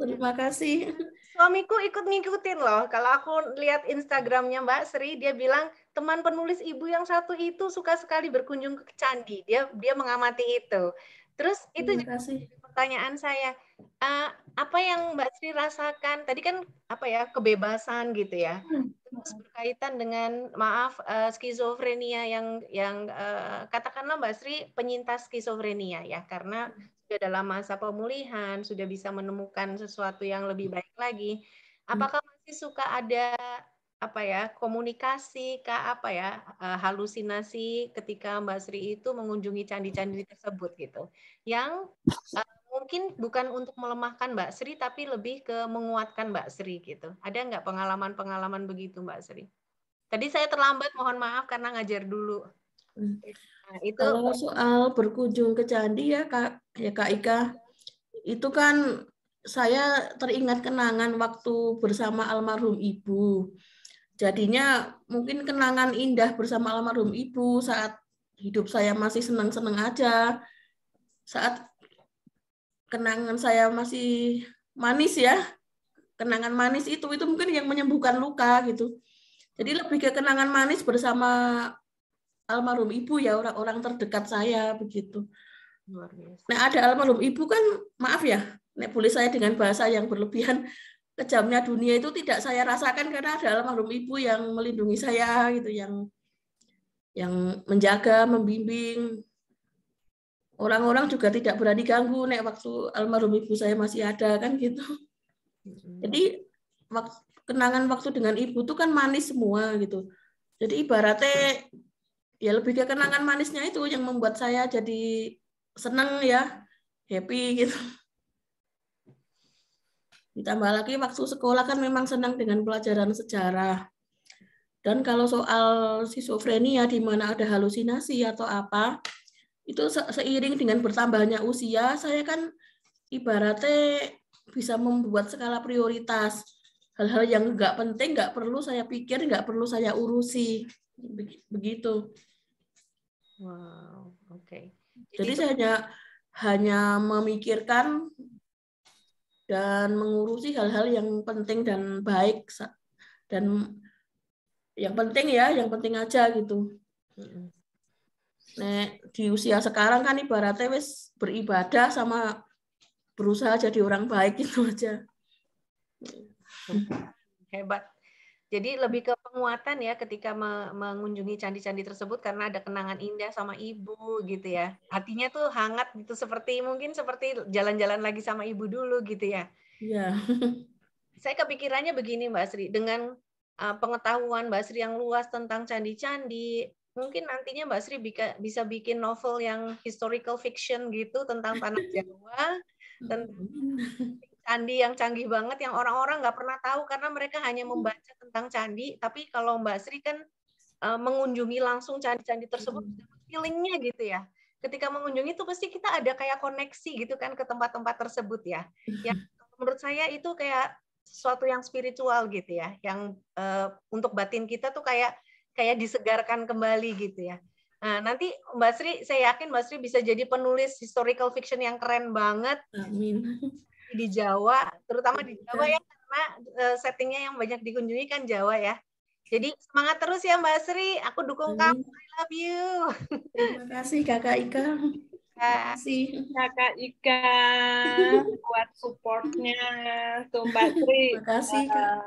Terima kasih. Suamiku ikut ngikutin loh. Kalau aku lihat Instagramnya Mbak Sri, dia bilang teman penulis ibu yang satu itu suka sekali berkunjung ke candi. Dia mengamati itu. Terus itu juga pertanyaan saya, apa yang Mbak Sri rasakan? Tadi kan apa ya, kebebasan gitu ya. Terus berkaitan dengan skizofrenia yang katakanlah Mbak Sri penyintas skizofrenia ya, karena sudah dalam masa pemulihan, sudah bisa menemukan sesuatu yang lebih baik lagi. Apakah masih suka ada apa ya, komunikasi halusinasi ketika Mbak Sri itu mengunjungi candi-candi tersebut gitu, yang mungkin bukan untuk melemahkan Mbak Sri tapi lebih ke menguatkan Mbak Sri gitu. Ada nggak pengalaman-pengalaman begitu Mbak Sri? Tadi saya terlambat, mohon maaf karena ngajar dulu. Nah, itu kalau soal berkunjung ke candi ya Kak Ika, itu kan saya teringat kenangan waktu bersama almarhum ibu. Jadinya mungkin kenangan indah bersama almarhum ibu saat hidup saya masih senang-senang aja. Saat kenangan saya masih manis ya. Kenangan manis itu mungkin yang menyembuhkan luka gitu. Jadi lebih ke kenangan manis bersama almarhum ibu ya, orang-orang terdekat saya begitu. Luar biasa. Nah, ada almarhum ibu kan, maaf ya, nek boleh saya dengan bahasa yang berlebihan, kejamnya dunia itu tidak saya rasakan karena ada almarhum ibu yang melindungi saya gitu, yang menjaga, membimbing. Orang-orang juga tidak berani ganggu nek waktu almarhum ibu saya masih ada kan gitu. Jadi kenangan waktu dengan ibu itu kan manis semua gitu. Jadi ibaratnya ya lebih ke kenangan manisnya itu yang membuat saya jadi senang ya, happy gitu. Ditambah lagi waktu sekolah kan memang senang dengan pelajaran sejarah. Dan kalau soal skizofrenia di mana ada halusinasi atau apa, itu seiring dengan bertambahnya usia, saya kan ibaratnya bisa membuat skala prioritas. Hal-hal yang nggak penting, nggak perlu saya pikir, nggak perlu saya urusi. Begitu. Wow, oke. Jadi saya hanya memikirkan dan mengurusi hal-hal yang penting dan baik, dan yang penting ya, yang penting aja gitu. Nek di usia sekarang kan ibaratnya wis beribadah sama berusaha jadi orang baik itu aja. Hebat. Jadi lebih ke penguatan ya ketika mengunjungi candi-candi tersebut karena ada kenangan indah sama ibu gitu ya. Hatinya tuh hangat gitu mungkin seperti jalan-jalan lagi sama ibu dulu gitu ya. Iya. Saya kepikirannya begini Mbak Sri, dengan pengetahuan Mbak Sri yang luas tentang candi-candi, mungkin nantinya Mbak Sri bisa bikin novel yang historical fiction gitu tentang tanah Jawa, tentang candi yang canggih banget yang orang-orang nggak pernah tahu karena mereka hanya membaca tentang candi. Tapi kalau Mbak Sri kan mengunjungi langsung candi-candi tersebut, feelingnya gitu ya. Ketika mengunjungi itu pasti kita ada kayak koneksi gitu kan ke tempat-tempat tersebut ya. Yang menurut saya itu kayak sesuatu yang spiritual gitu ya, yang untuk batin kita tuh kayak disegarkan kembali gitu ya. Nah, nanti Mbak Sri, saya yakin Mbak Sri bisa jadi penulis historical fiction yang keren banget. Amin. Di Jawa, terutama di Jawa ya, karena settingnya yang banyak dikunjungi kan Jawa ya. Jadi semangat terus ya Mbak Sri, aku dukung kamu, I love you. Terima kasih Kakak Ika. Terima kasih Kakak Ika buat supportnya, tuh Mbak Sri. Terima kasih Kak.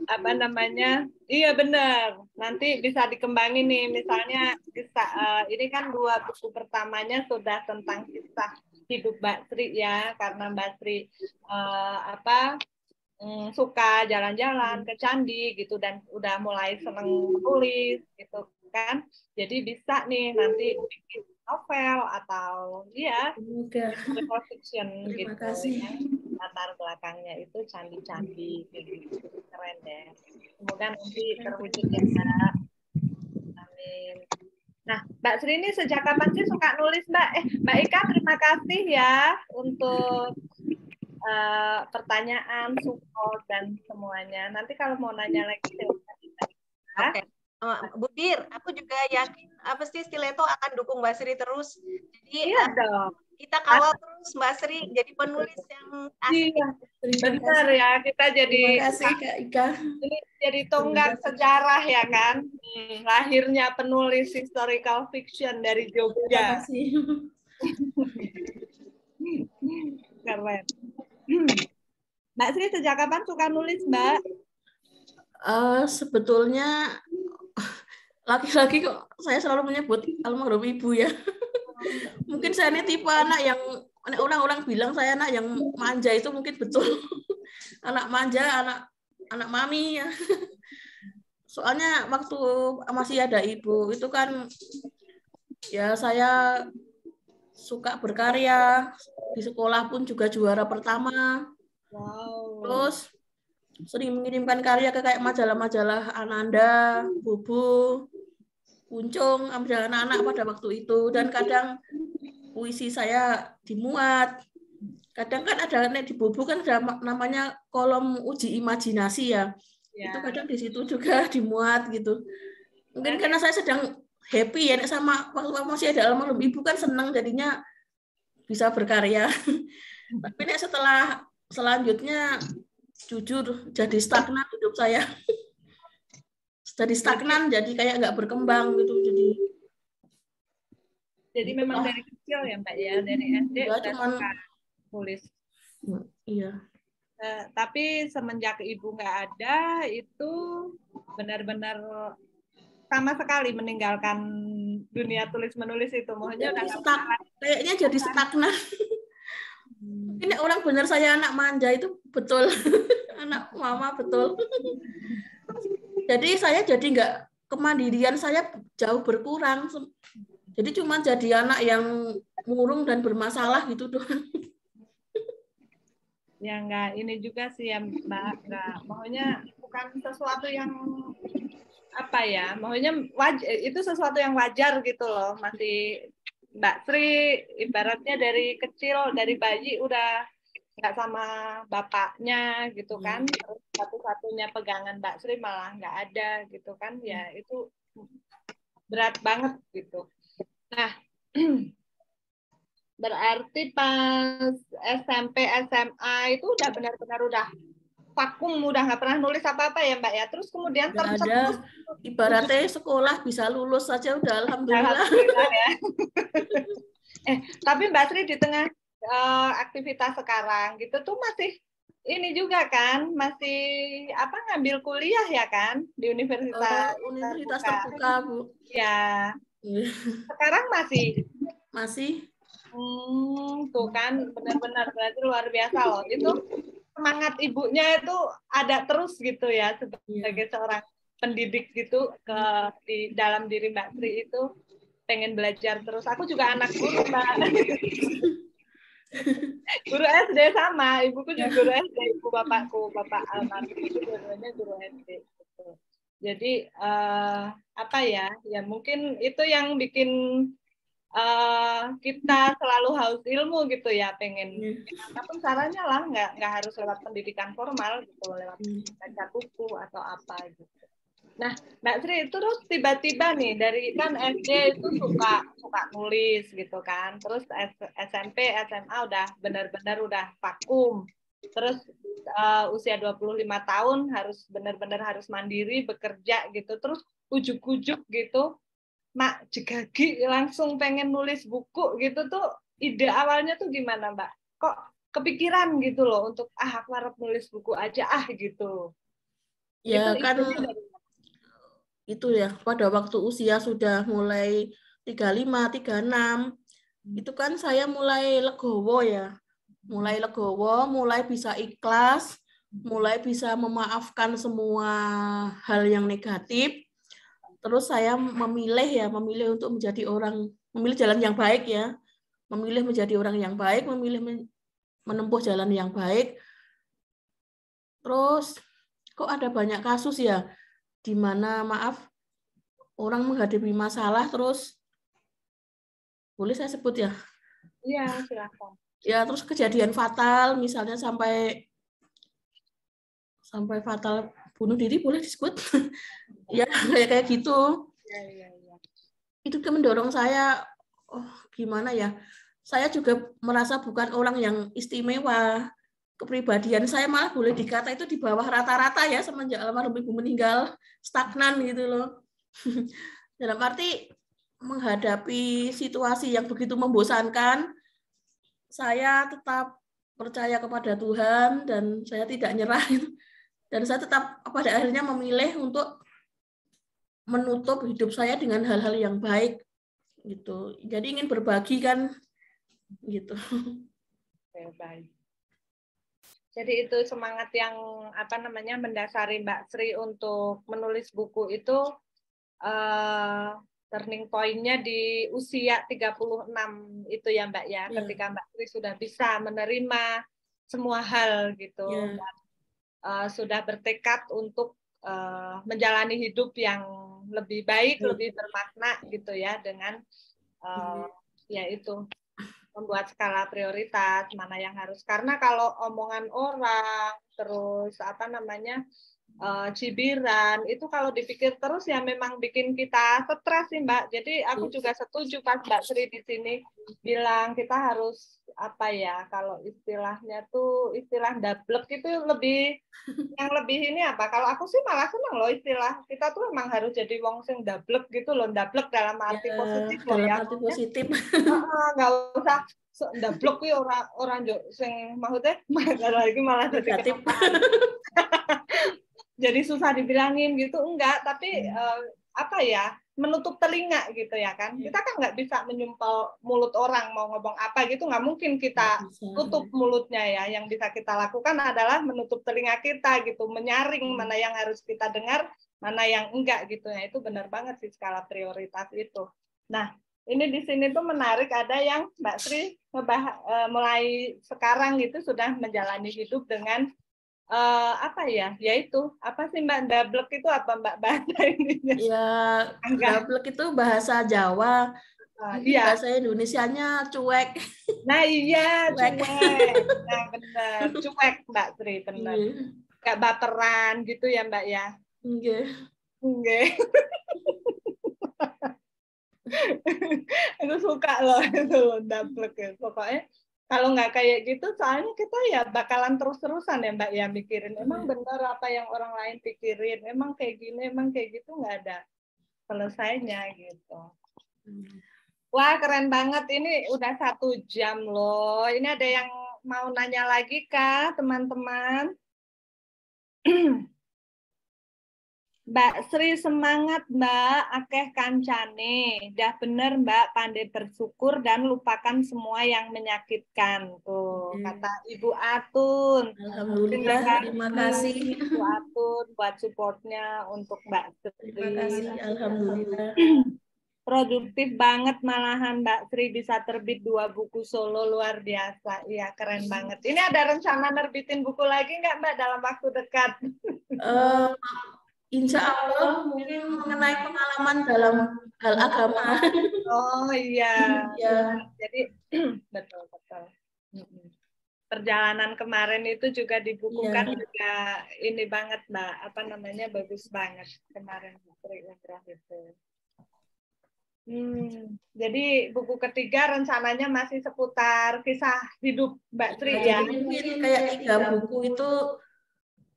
Apa namanya? Iya benar. Nanti bisa dikembangin nih, misalnya ini kan 2 buku pertamanya sudah tentang kisah hidup Mbak Sri ya, karena Mbak Sri suka jalan-jalan ke candi gitu dan udah mulai seneng menulis gitu kan. Jadi bisa nih nanti bikin novel atau historical fiction Terima gitu kasih. yang latar belakangnya itu candi-candi gitu. Keren deh. Semoga nanti terwujud ya Mbak. Amin. Nah, Mbak Sri ini sejak kapan sih suka nulis, Mbak? Mbak Ika, terima kasih ya untuk pertanyaan, support, dan semuanya. Nanti kalau mau nanya lagi, silahkan. Oke. Bu Dir, aku juga yakin pasti Stiletto akan dukung Mbak Sri terus. Jadi Iya dong. kita kawal terus Mbak Sri jadi penulis yang asli. Iya, benar ya. Kita jadi Terima kasih Kak Ika. Ini jadi tonggak sejarah ya kan. Lahirnya penulis historical fiction dari Jogja. Terima kasih. Keren. Mbak Sri sejak kapan suka nulis, Mbak? Sebetulnya laki-laki kok saya selalu menyebut almarhum ibu ya. Mungkin saya ini tipe anak yang orang-orang bilang saya anak yang manja, itu mungkin betul. Anak manja, anak mami ya. Soalnya waktu masih ada ibu itu kan ya saya suka berkarya, di sekolah pun juga juara pertama. Wow. Terus sering mengirimkan karya ke kayak majalah-majalah Ananda, Bubu, Kuncung, ambil anak-anak pada waktu itu. Dan kadang puisi saya dimuat. Kadang kan ada di Bubu kan ada namanya kolom uji imajinasi ya. Itu kadang di situ juga dimuat gitu. Mungkin karena saya sedang happy ya sama waktu masih ada almarhum ibu kan senang jadinya bisa berkarya. Tapi setelah selanjutnya jujur jadi stagnan hidup saya. Jadi stagnan, jadi kayak nggak berkembang gitu. Jadi memang dari kecil ya Mbak ya, dari SD ya, udah suka tulis. Iya. Tapi semenjak ibu nggak ada itu benar-benar sama sekali meninggalkan dunia tulis menulis itu. Maksudnya kayaknya jadi stagnan. Ini orang benar saya anak manja itu betul. Anak mama betul. Jadi saya jadi nggak, kemandirian saya jauh berkurang. Jadi cuma jadi anak yang murung dan bermasalah gitu doang. Ya nggak ini juga sih ya Mbak, nggak. Maksudnya bukan sesuatu yang apa ya, maksudnya itu sesuatu yang wajar gitu loh. Masih Mbak Sri ibaratnya dari kecil, dari bayi udah nggak sama bapaknya gitu kan. Terus satu-satunya pegangan Mbak Sri malah nggak ada gitu kan. Ya itu berat banget gitu. Nah, berarti pas SMP, SMA itu udah benar-benar udah vakum, udah nggak pernah nulis apa-apa ya Mbak ya. Terus kemudian Nggak tercetus. ada, ibaratnya sekolah bisa lulus saja udah alhamdulillah. Alhamdulillah ya. Tapi Mbak Sri di tengah aktivitas sekarang gitu tuh masih ini juga kan, masih apa ngambil kuliah ya kan di universitas Universitas terbuka, Bu. Ya. Sekarang masih. Tuh kan benar-benar berarti luar biasa loh. Itu semangat ibunya itu ada terus gitu ya sebagai seorang pendidik gitu di dalam diri Mbak Sri itu pengen belajar terus. Aku juga anak guru Mbak. Guru SD sama, ibuku juga guru SD, ibu bapakku, bapak almarhum itu dua-duanya guru SD. Gitu. Jadi apa ya? Ya mungkin itu yang bikin kita selalu haus ilmu gitu ya, pengen apapun caranya lah, nggak harus lewat pendidikan formal gitu, lewat baca buku atau apa gitu. Nah, Mbak Sri terus tiba-tiba nih dari kan SD itu suka nulis gitu kan, terus SMP, SMA udah benar-benar udah vakum, terus usia 25 tahun harus benar-benar harus mandiri bekerja gitu, terus ujuk-ujuk gitu Mak jegagi langsung pengen nulis buku gitu tuh, ide awalnya tuh gimana Mbak? Kok kepikiran gitu loh untuk aku harus nulis buku aja gitu. Ya itu kan itu ya pada waktu usia sudah mulai 35, 36 itu kan saya mulai legowo ya. Mulai legowo, mulai bisa ikhlas, mulai bisa memaafkan semua hal yang negatif. Terus saya memilih untuk menjadi memilih jalan yang baik ya, memilih menjadi orang yang baik, memilih menempuh jalan yang baik. Terus kok ada banyak kasus ya, di mana orang menghadapi masalah terus, boleh saya sebut ya? Iya, silakan. Ya terus kejadian fatal, misalnya sampai fatal bunuh diri, boleh disebut? Ya kayak gitu. Ya. Itu mendorong saya, gimana ya, saya juga merasa bukan orang yang istimewa, kepribadian saya malah boleh dikata itu di bawah rata-rata ya, semenjak almarhum ibu meninggal, stagnan gitu loh. Dalam arti menghadapi situasi yang begitu membosankan, saya tetap percaya kepada Tuhan dan saya tidak nyerah, dan saya tetap pada akhirnya memilih untuk menutup hidup saya dengan hal-hal yang baik gitu. Jadi ingin berbagi kan gitu. Oke, baik. Jadi itu semangat yang mendasari Mbak Sri untuk menulis buku itu turning point-nya di usia 36 itu ya Mbak ya, ketika Mbak Sri sudah bisa menerima semua hal gitu. Dan, sudah bertekad untuk menjalani hidup yang lebih baik, lebih bermakna gitu ya, dengan yaitu membuat skala prioritas mana yang harus, karena kalau omongan orang terus cibiran itu kalau dipikir terus ya memang bikin kita stres sih Mbak. Jadi aku juga setuju pas Mbak Sri di sini bilang kita harus kalau istilahnya tuh istilah dablek itu lebih ini apa? Kalau aku sih malah senang loh istilah kita tuh emang harus jadi wong sing dablek gitu loh, dablek dalam arti positif loh ya. Dalam arti positif. Nggak usah dablek kuwi orang sing maksudnya lagi malah jadi jadi susah dibilangin gitu, enggak, tapi menutup telinga gitu ya kan. Kita kan nggak bisa menyumpal mulut orang mau ngomong apa gitu, nggak mungkin kita tutup mulutnya ya. Yang bisa kita lakukan adalah menutup telinga kita gitu, menyaring mana yang harus kita dengar, mana yang enggak gitu. Nah, itu benar banget sih skala prioritas itu. Nah, ini di sini tuh menarik, ada yang Mbak Sri mulai sekarang gitu sudah menjalani hidup dengan yaitu apa sih Mbak, dablek itu apa Mbak bahasa ininya? Ya, dablek itu bahasa Jawa. Iya. Bahasa Indonesianya cuek. Nah iya, cuek. Nah benar, cuek Mbak Sri, benar. Kayak baperan gitu ya Mbak ya? Enggak. Aku suka loh itu loh dablek ya. Pokoknya Kalau nggak kayak gitu, soalnya kita ya bakalan terus-terusan ya Mbak ya mikirin, emang benar apa yang orang lain pikirin, emang kayak gini, emang kayak gitu, nggak ada selesainya gitu. Wah, keren banget. Ini udah 1 jam loh. Ini ada yang mau nanya lagi kah, teman-teman? Mbak Sri semangat Mbak, akeh kancane. Dah bener Mbak, pandai bersyukur dan lupakan semua yang menyakitkan. Tuh, kata Ibu Atun. Alhamdulillah, terima kasih. Ibu Atun buat supportnya untuk Mbak Sri. Terima kasih, alhamdulillah. Produktif banget malahan Mbak Sri, bisa terbit 2 buku solo, luar biasa. Iya, keren banget. Ini ada rencana nerbitin buku lagi nggak Mbak dalam waktu dekat? Insya Allah mungkin mengenai pengalaman dalam hal agama. Oh iya. Ya. Jadi betul. Perjalanan kemarin itu juga dibukukan juga ini banget Mbak, apa namanya, bagus banget kemarin itu. Jadi buku ketiga rencananya masih seputar kisah hidup Mbak Sri ya. Jadi mungkin kayak 3 buku itu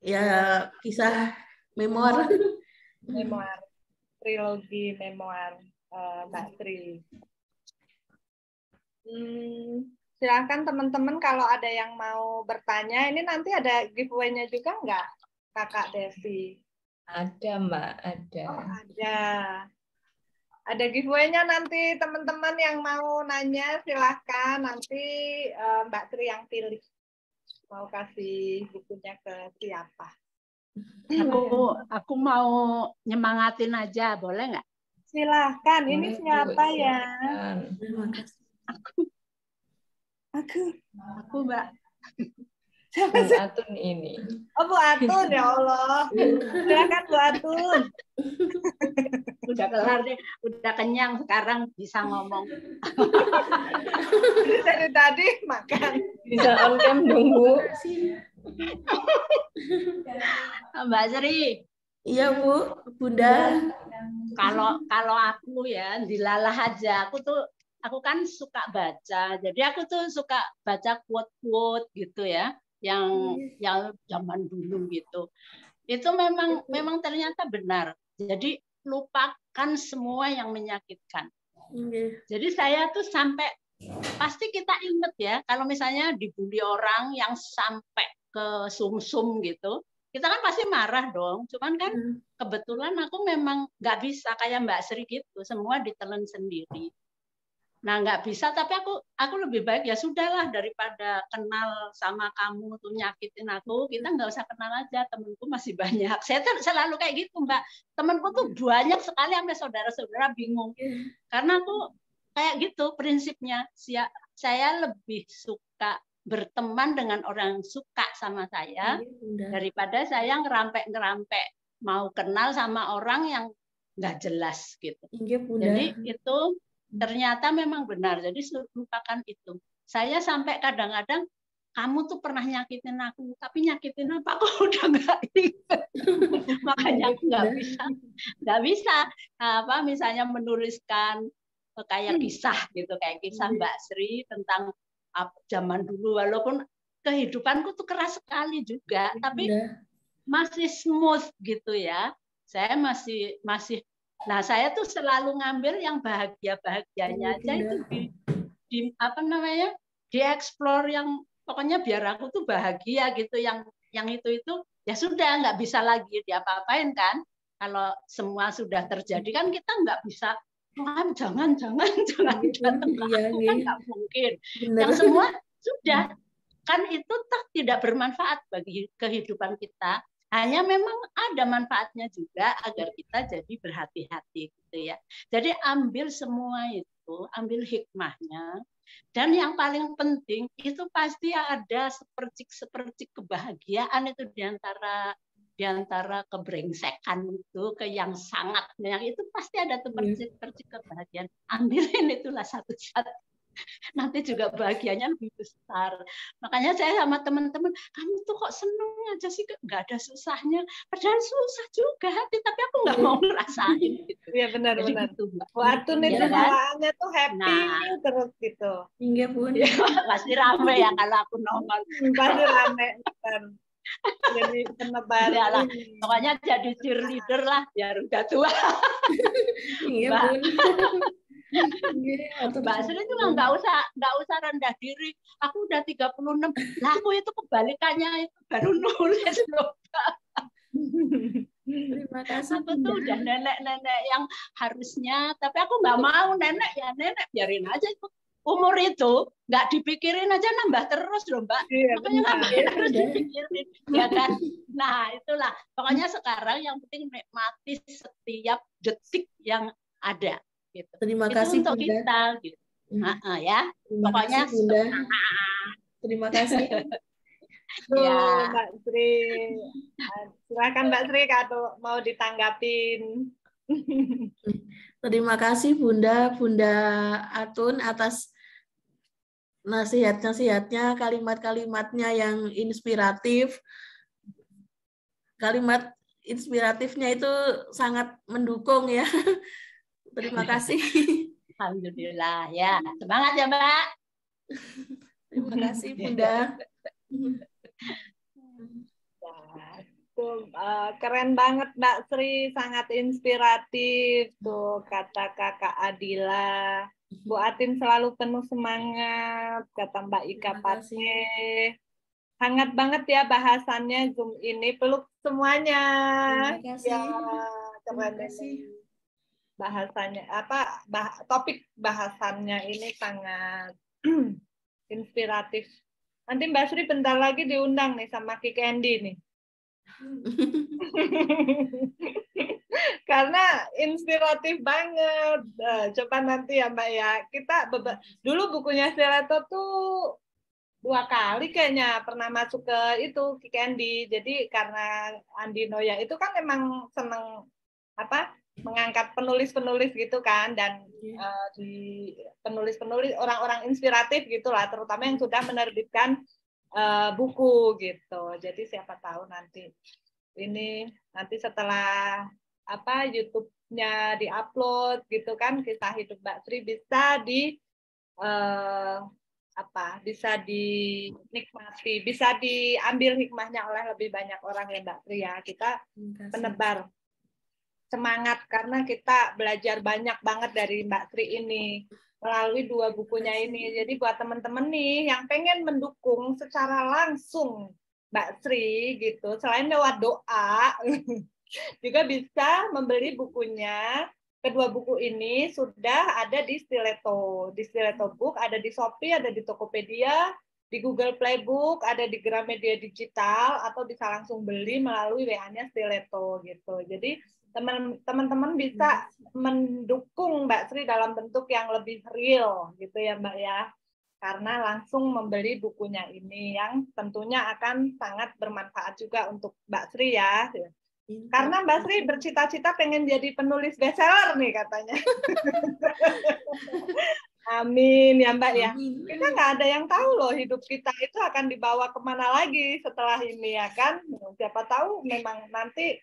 ya kisah memoir. Memoir, trilogi memoir Mbak Sri. Silakan teman-teman kalau ada yang mau bertanya. Ini nanti ada giveaway-nya juga nggak, Kakak Desi? Ada Mbak, ada. Oh, ada. Ada giveaway-nya nanti, teman-teman yang mau nanya silahkan, nanti Mbak Tri yang pilih mau kasih bukunya ke siapa. Aku mau nyemangatin aja, boleh nggak? Silahkan, ini siapa ya? Aku Mbak. Siapa Bu sih? Atun ini. Oh, Bu Atun, ya Allah. Silakan Bu Atun. Udah kelar deh, udah kenyang sekarang bisa ngomong. Dari tadi makan. Bisa on cam dong Bu. Mbak Sri. Iya Bu, Bunda. Kalau aku ya dilalah aja. Aku kan suka baca. Jadi aku tuh suka baca quote-quote gitu ya, yang zaman dulu gitu. Itu memang ternyata benar. Jadi lupakan semua yang menyakitkan. Jadi saya tuh sampai pasti kita inget ya, kalau misalnya dibully orang yang sampai ke sumsum gitu, kita kan pasti marah dong. Cuman kan kebetulan aku memang nggak bisa kayak Mbak Sri gitu, semua ditelan sendiri. Nah nggak bisa, tapi aku lebih baik ya sudahlah, daripada kenal sama kamu tuh nyakitin aku, kita nggak usah kenal aja, temenku masih banyak. Saya tuh selalu kayak gitu Mbak, temenku tuh banyak sekali sampai saudara-saudara bingung, karena aku kayak gitu prinsipnya. Saya lebih suka berteman dengan orang yang suka sama saya daripada saya ngerempek mau kenal sama orang yang nggak jelas gitu. Jadi itu ternyata memang benar. Jadi lupakan itu. Saya sampai kadang-kadang kamu tuh pernah nyakitin aku, tapi nyakitin apa aku udah nggak ingat. Makanya aku nggak bisa apa misalnya menuliskan kayak kisah gitu, kayak kisah Mbak Sri tentang zaman dulu, walaupun kehidupanku tuh keras sekali juga, tapi masih smooth gitu ya. Saya masih nah saya tuh selalu ngambil yang bahagianya aja, itu di apa namanya, dieksplor yang pokoknya biar aku tuh bahagia gitu, yang itu ya sudah, nggak bisa lagi diapa-apain kan. Kalau semua sudah terjadi kan kita nggak bisa jangan datang kan nggak mungkin. Yang semua sudah kan itu tidak bermanfaat bagi kehidupan kita. Hanya memang ada manfaatnya juga agar kita jadi berhati-hati gitu ya. Jadi ambil semua itu, ambil hikmahnya. Dan yang paling penting itu pasti ada sepercik kebahagiaan itu di antara kebrengsekan itu ke yang sangatnya, itu pasti ada sepercik kebahagiaan. Ambilin itulah satu-satu. nanti juga bahagianya lebih besar. Makanya saya sama teman-teman, kamu tuh kok seneng aja sih, nggak ada susahnya. Padahal susah juga hati, tapi aku nggak mau ngerasain. Gitu. Iya benar-benar. Gitu, Mbak. Waktu nih Ya, kan? bawaannya tuh happy terus gitu. Iya Bun. Ya, pasti rame ya kalau aku nongol. Pasti rame kan. Jadi penebar. Lah, pokoknya jadi cheerleader lah biar udah tua. Iya Mbak. Bun. Mbak Sri itu nggak usah rendah diri. Aku udah 36. Lah aku itu kebalikannya, itu baru nulis loh. Terima kasih. Aku tuh udah nenek-nenek yang harusnya, tapi aku nggak mau nenek, ya nenek biarin aja itu. Umur itu nggak dipikirin aja nambah terus loh Mbak. Iya, makanya nggak harus dipikirin, ya kan? Nah itulah. Pokoknya sekarang yang penting nikmati setiap detik yang ada. Gitu. Terima itu kasih untuk Bunda. kita. Gitu. Ya. Terima Pokoknya kasih, Bunda. Terima kasih. Ya. Mbak Sri. Silakan Mbak Sri kalau mau ditanggapin. Terima kasih Bunda Atun atas nasihat-nasihatnya, kalimat-kalimatnya yang inspiratif. Kalimat inspiratifnya itu sangat mendukung ya. Terima kasih. Alhamdulillah ya. Semangat ya Mbak. Terima kasih Bunda. Tuh, keren banget Mbak Sri, sangat inspiratif tuh kata Kakak Adila. Bu Atin selalu penuh semangat, kata Mbak Ika Pate. Hangat banget ya bahasannya Zoom ini, peluk semuanya. Terima kasih. Ya, keren bahasanya topik bahasannya ini sangat inspiratif. Nanti Mbak Sri bentar lagi diundang nih sama Ki Candy nih. Karena inspiratif banget. Coba nanti ya Mbak ya. Kita dulu bukunya Stiletto tuh 2 kali kayaknya pernah masuk ke itu Ki Candy. Jadi karena Andi Noya itu kan memang seneng mengangkat penulis-penulis gitu kan, dan di penulis-penulis orang-orang inspiratif gitulah, terutama yang sudah menerbitkan buku gitu. Jadi siapa tahu nanti setelah YouTube-nya diupload gitu kan, kisah hidup Mbak Sri bisa bisa dinikmati, bisa diambil hikmahnya oleh lebih banyak orang ya Mbak Sri ya. Kita penebar semangat karena kita belajar banyak banget dari Mbak Sri ini melalui 2 bukunya ini. Jadi buat teman-teman nih yang pengen mendukung secara langsung Mbak Sri gitu, selain lewat doa juga bisa membeli bukunya. Kedua buku ini sudah ada di Stiletto Book, ada di Shopee, ada di Tokopedia, di Google Playbook, ada di Gramedia Digital, atau bisa langsung beli melalui WA-nya Stiletto gitu. Jadi teman-teman bisa mendukung Mbak Sri dalam bentuk yang lebih real gitu ya Mbak ya, karena langsung membeli bukunya ini yang tentunya akan sangat bermanfaat juga untuk Mbak Sri ya, karena Mbak Sri bercita-cita pengen jadi penulis bestseller nih katanya. Amin ya Mbak ya. Kita nggak ada yang tahu loh hidup kita itu akan dibawa kemana lagi setelah ini ya kan. Siapa tahu memang nanti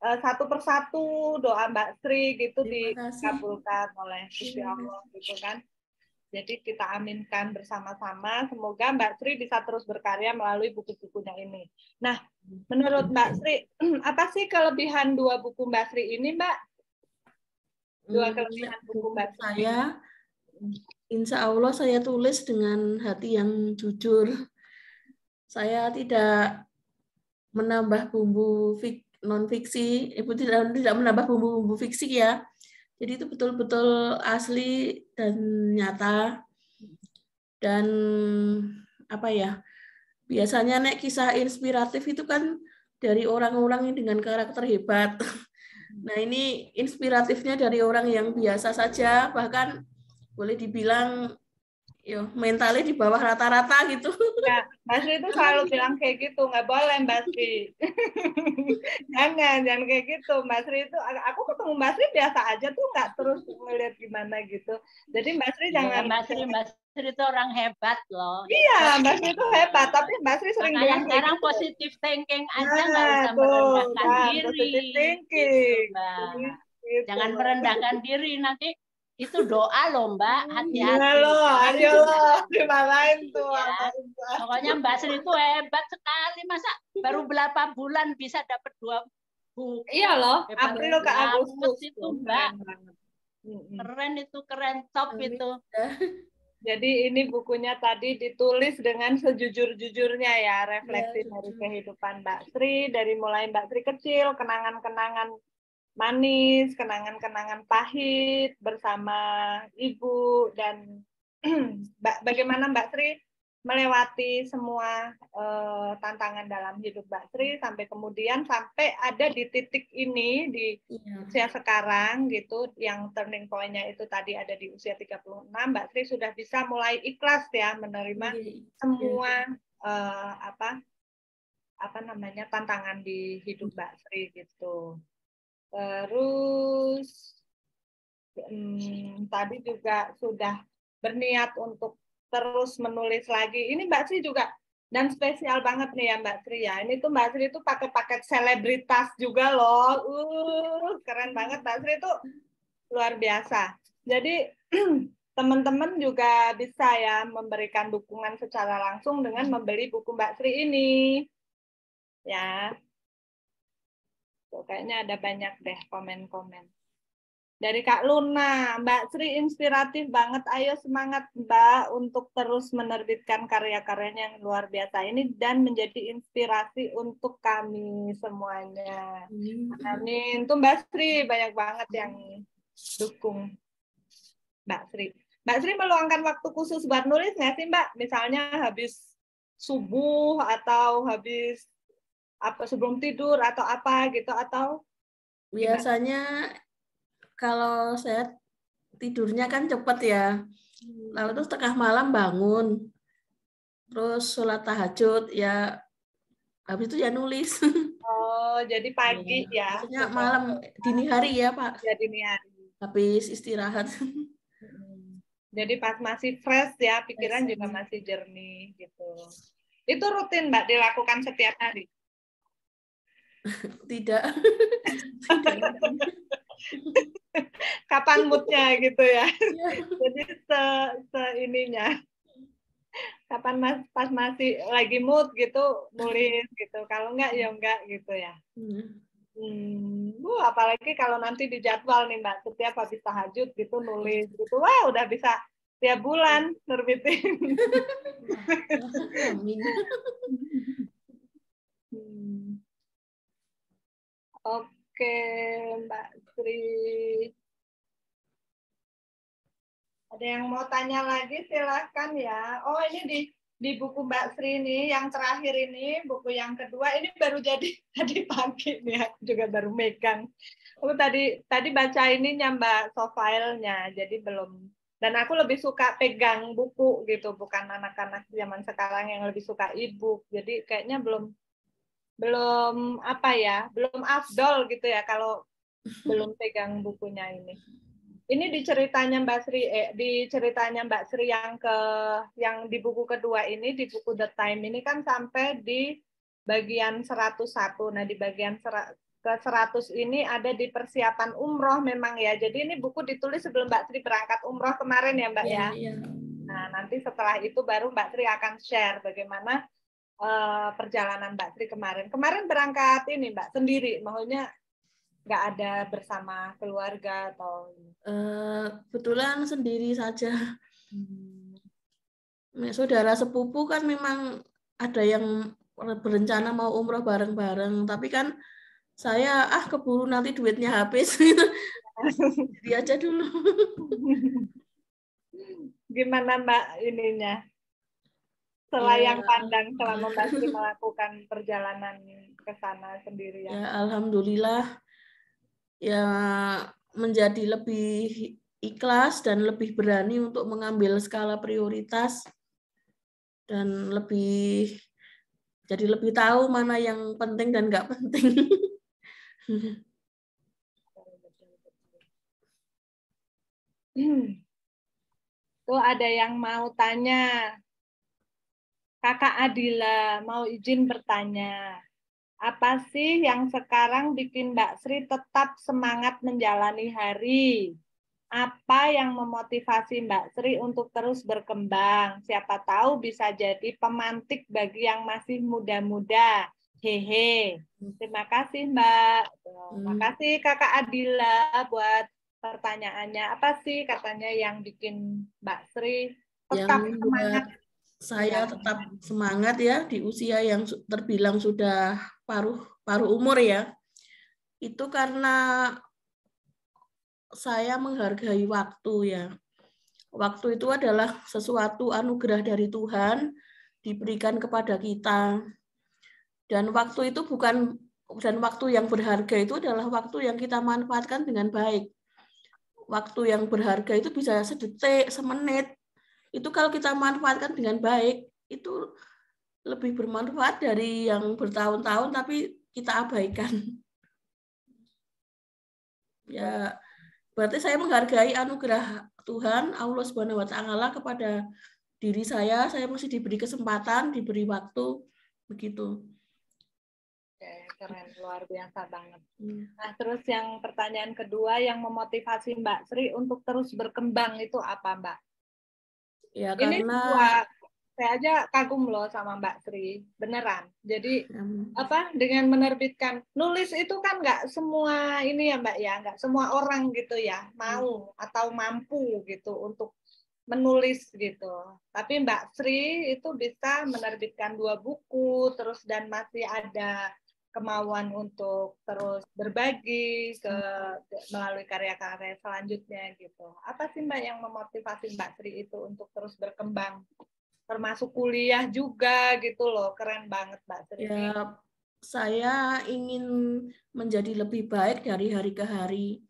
satu persatu doa Mbak Sri gitu dikabulkan oleh Gusti Allah gitu kan. Jadi kita aminkan bersama-sama, semoga Mbak Sri bisa terus berkarya melalui buku-bukunya ini. Nah, menurut Mbak Sri, apa sih kelebihan 2 buku Mbak Sri ini, Mbak? 2 kelebihan buku Mbak Sri. Saya, insya Allah saya tulis dengan hati yang jujur. Saya tidak menambah bumbu non-fiksi, Ibu tidak menambah bumbu-bumbu fiksi ya. Jadi itu betul-betul asli dan nyata. Dan biasanya kisah inspiratif itu kan dari orang-orang yang dengan karakter hebat. Nah ini inspiratifnya dari orang yang biasa saja, bahkan boleh dibilang mentalnya di bawah rata-rata gitu. Ya, Mbak Sri itu selalu bilang kayak gitu, nggak boleh Mbak Sri. jangan kayak gitu. Mbak Sri itu, aku ketemu Mbak Sri biasa aja tuh, nggak terus ngeliat gimana gitu. Jadi Mbak Sri jangan. Mbak Sri Sri itu orang hebat loh. Iya, Mbak Sri itu hebat, tapi Mbak Sri sering Makanya bilang sekarang gitu. positif thinking aja, nggak usah merendahkan diri. Positive thinking. Gitu, Mbak. Gitu. Jangan merendahkan diri, nanti itu doa loh Mbak, hati-hati. Iya loh, ayo loh, dimarahin tuh. Ya. Pokoknya Mbak Sri itu hebat sekali, masa baru berapa bulan bisa dapat 2 buku. Iya loh, Hebat April ke Agustus itu Mbak. keren, keren itu, keren, top itu. Jadi ini bukunya tadi ditulis dengan sejujur-jujurnya ya, refleksi dari kehidupan Mbak Sri, dari mulai Mbak Sri kecil, kenangan-kenangan manis, kenangan-kenangan pahit bersama ibu, dan bagaimana Mbak Sri melewati semua tantangan dalam hidup Mbak Sri sampai kemudian sampai ada di titik ini di usia sekarang gitu, yang turning point-nya itu tadi ada di usia 36. Mbak Sri sudah bisa mulai ikhlas ya menerima semua apa namanya tantangan di hidup Mbak Sri gitu. Terus tadi juga sudah berniat untuk terus menulis lagi. Ini Mbak Sri juga, dan spesial banget nih ya Mbak Sri ya. Ini tuh Mbak Sri tuh pakai paket selebritas juga loh. Keren banget Mbak Sri tuh, luar biasa. Jadi teman-teman juga bisa ya memberikan dukungan secara langsung dengan membeli buku Mbak Sri ini. Ya. Tuh, kayaknya ada banyak deh komen-komen. Dari Kak Luna, Mbak Sri inspiratif banget. Ayo semangat Mbak untuk terus menerbitkan karya-karyanya yang luar biasa ini dan menjadi inspirasi untuk kami semuanya. Amin. Tuh Mbak Sri banyak banget yang dukung Mbak Sri. Mbak Sri meluangkan waktu khusus buat nulis nggak sih Mbak? Misalnya habis subuh atau habis apa sebelum tidur atau apa gitu, atau biasanya kalau saya tidurnya kan cepet ya, lalu terus tengah malam bangun, terus sholat tahajud ya, habis itu ya nulis. Oh, jadi pagi ya? Maksudnya malam, dini hari ya Pak. Ya dini hari. Habis istirahat. Jadi pas masih fresh ya, pikiran juga masih jernih gitu. Itu rutin Mbak dilakukan setiap hari? Tidak. Kapan moodnya gitu ya? Jadi ininya. Kapan pas masih lagi mood gitu nulis gitu. Kalau enggak ya enggak gitu ya. Apalagi kalau nanti dijadwal nih Mbak, setiap habis tahajud gitu nulis gitu. Wah, udah bisa tiap bulan nerbitin. Oke, Mbak Sri. Ada yang mau tanya lagi silahkan ya. Oh, ini di buku Mbak Sri ini yang terakhir ini, buku yang kedua ini baru jadi tadi pagi nih, aku juga baru megang. Aku tadi baca ininya Mbak, soft file-nya, jadi belum. Dan aku lebih suka pegang buku gitu, bukan anak-anak zaman sekarang yang lebih suka e-book. Jadi kayaknya belum apa ya, belum afdol gitu ya kalau belum pegang bukunya ini. Ini di ceritanya Mbak Sri yang di buku kedua ini, di buku The Time ini kan sampai di bagian 101. Nah, di bagian ke 100 ini ada di persiapan umroh memang ya. Jadi ini buku ditulis sebelum Mbak Sri berangkat umroh kemarin ya Mbak ya. Nah, nanti setelah itu baru Mbak Sri akan share bagaimana perjalanan Mbak Sri kemarin. Kemarin berangkat ini Mbak sendiri, maksudnya nggak ada bersama keluarga atau? Kebetulan sendiri saja. Saudara sepupu kan memang ada yang berencana mau umroh bareng-bareng, tapi kan saya keburu nanti duitnya habis. Jadi aja dulu. Gimana Mbak ininya? Selayang pandang selama Mbak Sri melakukan perjalanan ke sana sendiri ya. Alhamdulillah ya, menjadi lebih ikhlas dan lebih berani untuk mengambil skala prioritas dan jadi lebih tahu mana yang penting dan nggak penting. Tuh ada yang mau tanya. Kakak Adila mau izin bertanya. Apa sih yang sekarang bikin Mbak Sri tetap semangat menjalani hari? Apa yang memotivasi Mbak Sri untuk terus berkembang? Siapa tahu bisa jadi pemantik bagi yang masih muda-muda. Hehe. Terima kasih Mbak. Terima kasih Kakak Adila buat pertanyaannya. Apa sih katanya yang bikin Mbak Sri tetap semangat? Saya tetap semangat ya di usia yang terbilang sudah paruh umur ya. Itu karena saya menghargai waktu ya. Waktu itu adalah sesuatu anugerah dari Tuhan diberikan kepada kita. Dan waktu itu waktu yang berharga itu adalah waktu yang kita manfaatkan dengan baik. Waktu yang berharga itu bisa sedetik, semenit. Itu kalau kita manfaatkan dengan baik, itu lebih bermanfaat dari yang bertahun-tahun tapi kita abaikan. Ya, berarti saya menghargai anugerah Tuhan, Allah Subhanahu wa taala kepada diri saya masih diberi kesempatan, diberi waktu, begitu. Oke, keren, luar biasa banget. Nah, terus yang pertanyaan kedua yang memotivasi Mbak Sri untuk terus berkembang itu apa, Mbak? Ya, ini karena saya aja kagum loh sama Mbak Sri, beneran. Jadi dengan menerbitkan nulis itu kan nggak semua ini ya Mbak ya, nggak semua orang gitu ya mau atau mampu gitu untuk menulis gitu. Tapi Mbak Sri itu bisa menerbitkan 2 buku terus dan masih ada kemauan untuk terus berbagi melalui karya-karya selanjutnya gitu. Apa sih Mbak yang memotivasi Mbak Sri itu untuk terus berkembang? Termasuk kuliah juga gitu loh, keren banget Mbak Sri. Ya, saya ingin menjadi lebih baik dari hari ke hari.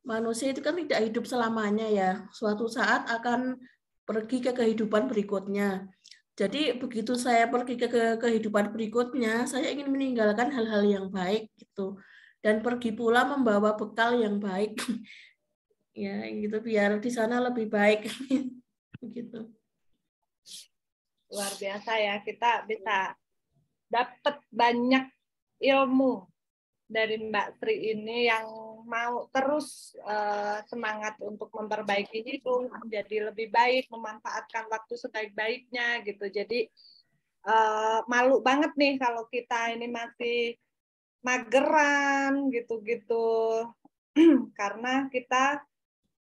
Manusia itu kan tidak hidup selamanya ya. Suatu saat akan pergi ke kehidupan berikutnya. Jadi begitu saya pergi ke kehidupan berikutnya, saya ingin meninggalkan hal-hal yang baik gitu. Dan pergi pula membawa bekal yang baik. Ya, gitu biar di sana lebih baik. Begitu. Luar biasa ya, kita bisa dapat banyak ilmu dari Mbak Sri ini yang mau terus semangat untuk memperbaiki hidup, menjadi lebih baik, memanfaatkan waktu sebaik-baiknya gitu. Jadi malu banget nih kalau kita ini masih mageran gitu-gitu. Karena kita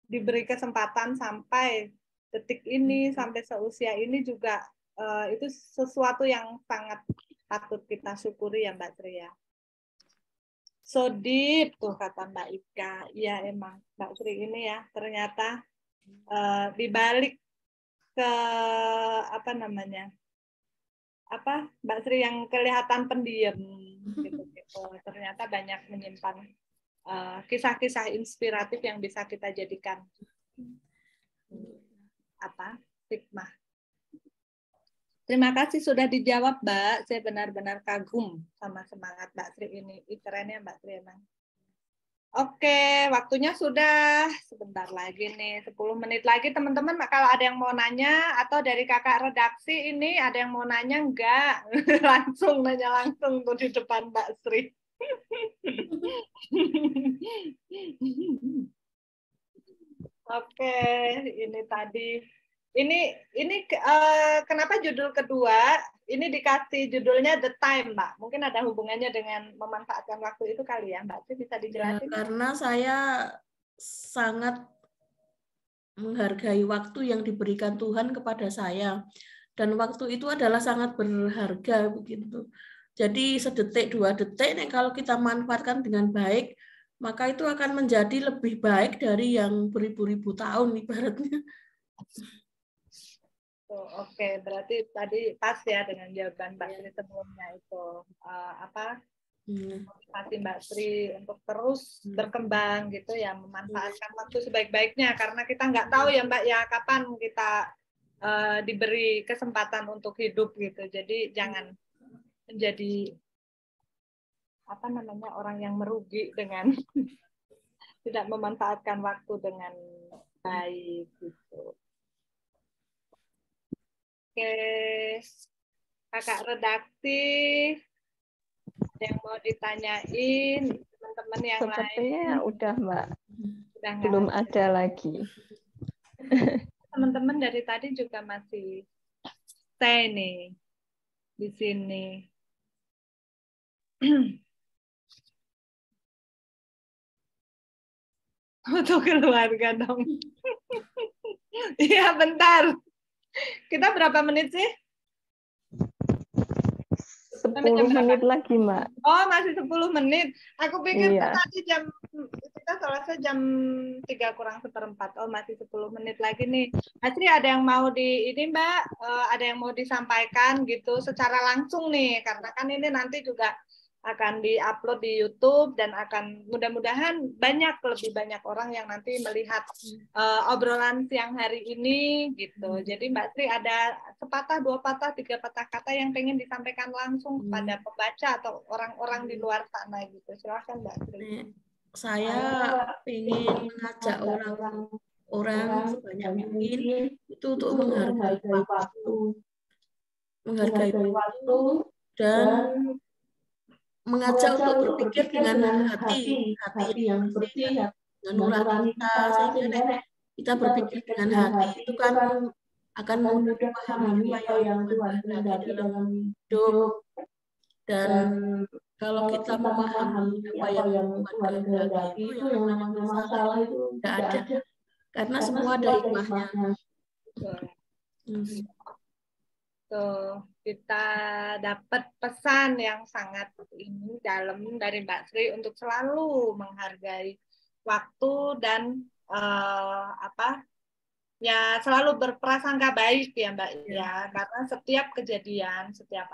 diberi kesempatan sampai detik ini, sampai seusia ini juga itu sesuatu yang sangat patut kita syukuri ya Mbak Sri ya. So deep tuh kata Mbak Ika. Iya emang Mbak Sri ini ya ternyata dibalik ke apa namanya Mbak Sri yang kelihatan pendiam gitu. Ternyata banyak menyimpan kisah-kisah inspiratif yang bisa kita jadikan hikmah. Terima kasih sudah dijawab, Mbak. Saya benar-benar kagum sama semangat Mbak Sri ini. Keren ya, Mbak Sri emang. Oke, waktunya sudah sebentar lagi nih, 10 menit lagi teman-teman. Kalau ada yang mau nanya atau dari kakak redaksi ini ada yang mau nanya enggak? Langsung nanya langsung tuh di depan Mbak Sri. Oke, ini tadi. Ini kenapa judul kedua ini dikasih judulnya The Time, Mbak? Mungkin ada hubungannya dengan memanfaatkan waktu itu kali ya, Mbak? Bisa dijelasin? Ya, karena saya sangat menghargai waktu yang diberikan Tuhan kepada saya. Dan waktu itu adalah sangat berharga begitu. Jadi sedetik, 2 detik, kalau kita manfaatkan dengan baik, maka itu akan menjadi lebih baik dari yang beribu-ribu tahun ibaratnya. Oke, berarti tadi pas ya dengan jawaban Mbak Sri sebelumnya itu motivasi Mbak Sri untuk terus berkembang gitu ya, memanfaatkan waktu sebaik-baiknya karena kita nggak tahu ya Mbak ya kapan kita diberi kesempatan untuk hidup gitu. Jadi jangan menjadi orang yang merugi dengan tidak memanfaatkan waktu dengan baik gitu. Oke, kakak redaksi, ada yang mau ditanyain teman-teman yang Sepertinya lain? udah Mbak, Udah nggak belum ada lagi. Teman-teman dari tadi juga masih stay nih di sini. Untuk keluarga dong. Iya, bentar. Kita berapa menit sih? 10 menit lagi, Mbak. Oh, masih 10 menit. Aku pikir Iya. tadi kita selesai jam 3 kurang seperempat. Oh, masih 10 menit lagi nih. Asri, ada yang mau ini Mbak, ada yang mau disampaikan gitu secara langsung nih, karena kan ini nanti juga akan di-upload di YouTube dan akan mudah-mudahan lebih banyak orang yang nanti melihat obrolan siang hari ini gitu. Jadi Mbak Sri ada sepatah, 2 patah, 3 patah kata yang pengen disampaikan langsung kepada pembaca atau orang-orang di luar sana gitu. Silahkan Mbak Sri. Saya ingin mengajak orang sebanyak mungkin itu untuk menghargai waktu dan mengajak untuk berpikir dengan hati yang bersih, dengan nurani kita, sehingga kita berpikir dengan hati itu kan akan mudah memahami apa yang Tuhan kehendaki dalam hidup. Dan kalau kita memahami apa yang Tuhan kehendaki itu yang namanya masalah itu tidak ada, karena semua ada hikmahnya. Tuh, kita dapat pesan yang sangat dalam dari Mbak Sri untuk selalu menghargai waktu dan selalu berprasangka baik ya Mbak ya, karena setiap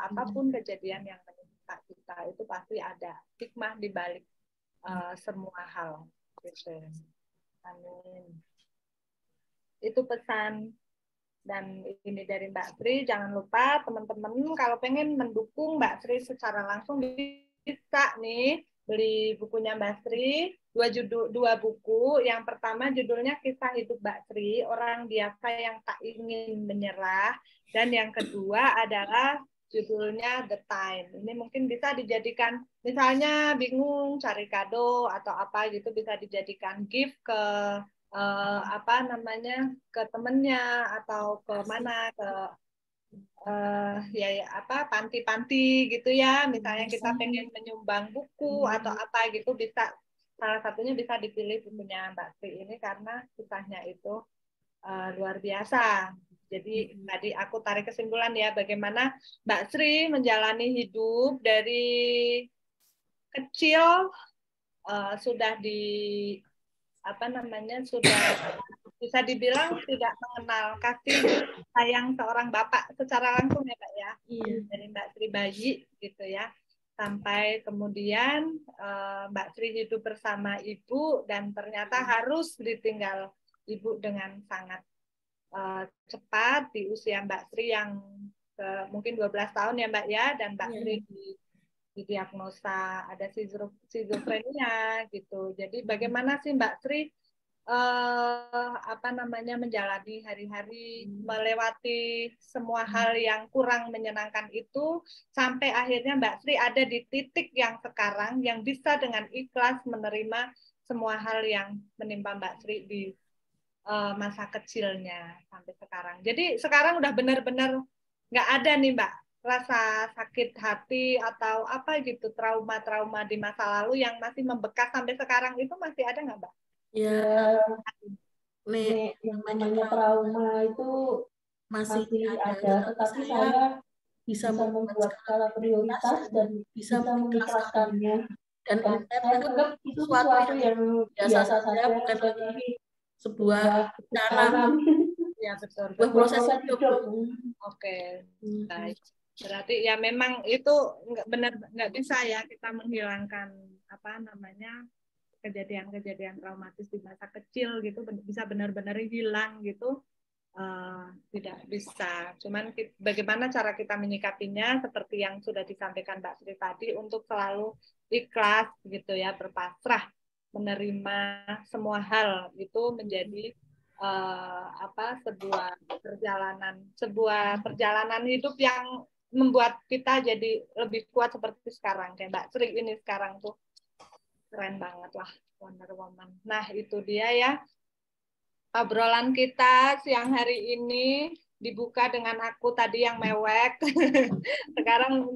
apapun kejadian yang menimpa kita itu pasti ada hikmah di balik semua hal gitu. Amin. Itu pesan. Dan ini dari Mbak Sri, jangan lupa teman-teman kalau pengen mendukung Mbak Sri secara langsung bisa nih beli bukunya Mbak Sri, dua buku. Yang pertama judulnya Kisah Hidup Mbak Sri, Orang Biasa yang Tak Ingin Menyerah. Dan yang kedua adalah judulnya The Time. Ini mungkin bisa dijadikan, misalnya bingung cari kado atau apa gitu, bisa dijadikan gift ke ke temennya atau ke mana ke panti-panti gitu ya, misalnya kita pengen menyumbang buku atau apa gitu, bisa salah satunya bisa dipilih bukunya Mbak Sri ini karena kisahnya itu luar biasa. Jadi tadi aku tarik kesimpulan ya, bagaimana Mbak Sri menjalani hidup dari kecil sudah sudah bisa dibilang tidak mengenal kasih sayang seorang bapak secara langsung ya Pak ya, dari Mbak Sri bayi gitu ya, sampai kemudian Mbak Sri hidup bersama ibu dan ternyata harus ditinggal ibu dengan sangat cepat di usia Mbak Sri yang mungkin 12 tahun ya Mbak ya, dan Mbak Sri didiagnosa ada skizofrenia gitu. Jadi bagaimana sih Mbak Sri menjalani hari-hari, melewati semua hal yang kurang menyenangkan itu sampai akhirnya Mbak Sri ada di titik yang sekarang yang bisa dengan ikhlas menerima semua hal yang menimpa Mbak Sri di masa kecilnya sampai sekarang. Jadi sekarang udah benar-benar nggak ada nih Mbak rasa sakit hati atau apa gitu, trauma-trauma di masa lalu yang masih membekas sampai sekarang itu masih ada nggak Mbak? Ya, yang namanya trauma itu masih ada, tetapi saya bisa membuat skala prioritas dan bisa mengikhlaskannya. Dan saya menganggap itu sesuatu yang biasa saja, bukan lagi sebuah bencana. Ya betul. Proses hidup. Oke, baik. Berarti ya memang itu nggak bisa ya kita menghilangkan kejadian-kejadian traumatis di masa kecil gitu, bisa benar-benar hilang gitu, tidak bisa. Cuman bagaimana cara kita menyikapinya seperti yang sudah disampaikan Mbak Sri tadi, untuk selalu ikhlas gitu ya, berpasrah, menerima semua hal itu menjadi sebuah perjalanan hidup yang membuat kita jadi lebih kuat seperti sekarang. Kayak Mbak Sri ini sekarang tuh keren banget lah, Wonder Woman. Nah, itu dia ya obrolan kita siang hari ini, dibuka dengan aku tadi yang mewek. Sekarang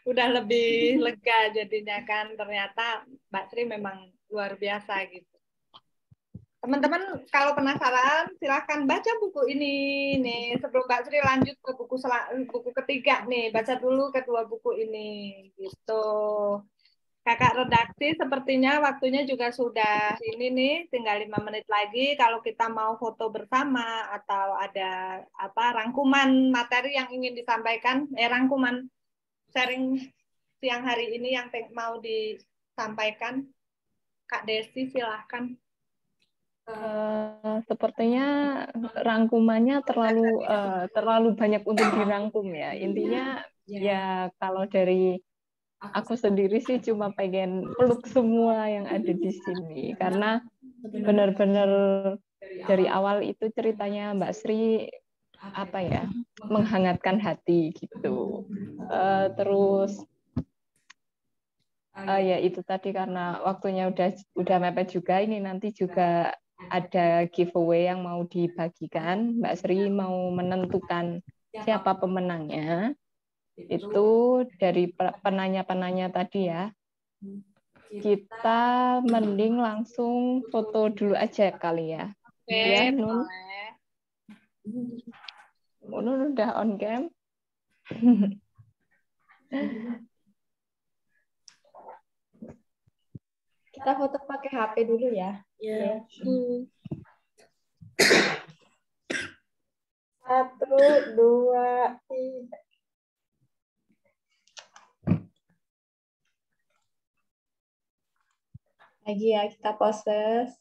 udah lebih lega jadinya kan. Ternyata Mbak Sri memang luar biasa gitu. Teman-teman kalau penasaran silahkan baca buku ini nih. Sebelum Mbak Sri lanjut ke buku ketiga nih, baca dulu kedua buku ini gitu. Kakak redaksi sepertinya waktunya juga sudah ini nih, tinggal 5 menit lagi. Kalau kita mau foto bersama atau ada rangkuman materi yang ingin disampaikan, rangkuman sharing siang hari ini yang mau disampaikan, Kak Desi silahkan. Sepertinya rangkumannya terlalu banyak untuk dirangkum ya. Intinya ya kalau dari aku sendiri sih cuma pengen peluk semua yang ada di sini karena benar-benar dari awal itu ceritanya Mbak Sri menghangatkan hati gitu. Terus ya itu tadi karena waktunya udah mepet juga, ini nanti juga ada giveaway yang mau dibagikan. Mbak Sri mau menentukan siapa pemenangnya. Itu dari penanya-penanya tadi ya. Kita mending langsung foto dulu aja kali ya. Oke, ya, Nun. Nun udah on cam. Kita foto pakai HP dulu ya. Ya. 1, 2, 3. Lagi ya, kita poses.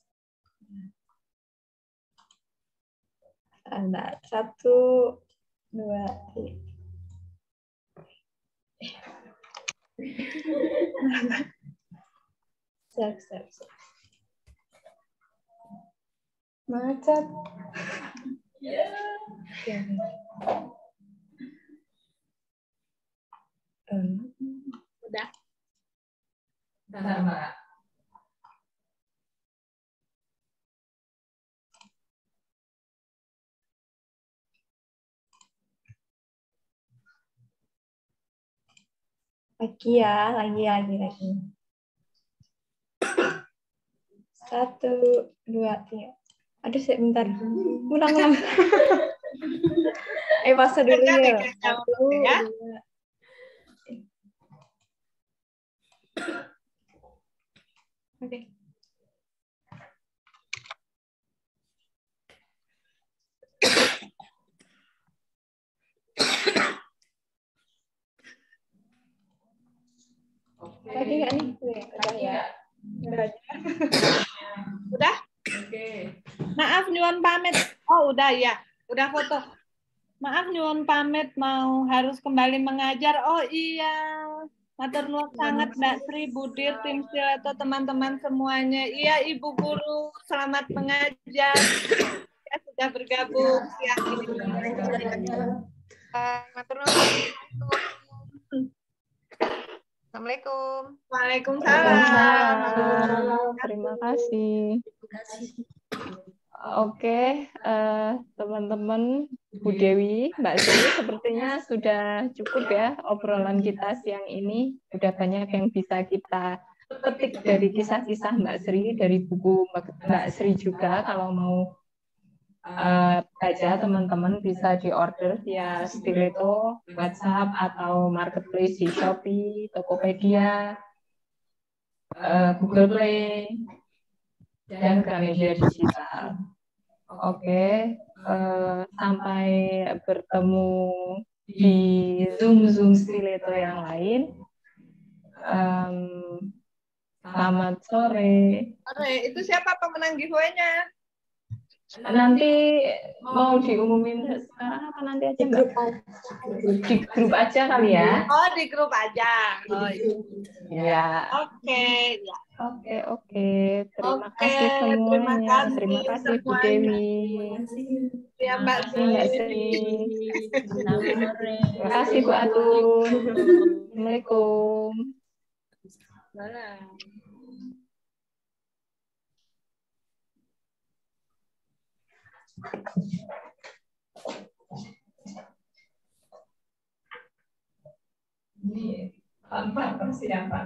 Anda 1, 2, 3. Siap. Macet. Udah. Bentar, Mbak. Lagi ya, lagi. 1, 2, 3. Aduh, sebentar. Ulang. Pause dulu ya. 1, 2. Oke. Lagi nggak nih? Udah ya. Udah? Oke. Maaf nyuwun pamit. Oh, udah ya. Udah foto. Maaf nyuwun pamit mau harus kembali mengajar. Oh iya. Matur nuwun sangat Mbak Sri, Budir, tim Stiletto, teman-teman semuanya. Iya, Ibu Guru, selamat mengajar. Ya, sudah bergabung siang ini. Matur nuwun. Assalamualaikum. Waalaikumsalam. Terima kasih. Oke, teman-teman, Bu Dewi, Mbak Sri, sepertinya sudah cukup ya obrolan kita siang ini. Sudah banyak yang bisa kita petik dari kisah-kisah Mbak Sri, dari buku Mbak Sri juga. Kalau mau baca, teman-teman bisa diorder via Stiletto, WhatsApp, atau Marketplace di Shopee, Tokopedia, Google Play, dan Gramedia Digital. Oke, sampai bertemu di Zoom Stiletto yang lain. Selamat sore. Itu siapa pemenang giveaway-nya? Nanti mau diumumin sekarang apa nanti aja Mbak? Di grup aja kali ya. Oh, di grup aja. Oh, iya. Oke, ya. Oke. Terima Oke, kasih terima semuanya. kasih Terima kasih Bu semuanya. Dewi. Ya, Mbak Terima kasih Mbak Sri. Sri. Selamat sore. Terima kasih Bu Atun. Assalamualaikum. Ini tanpa persiapan.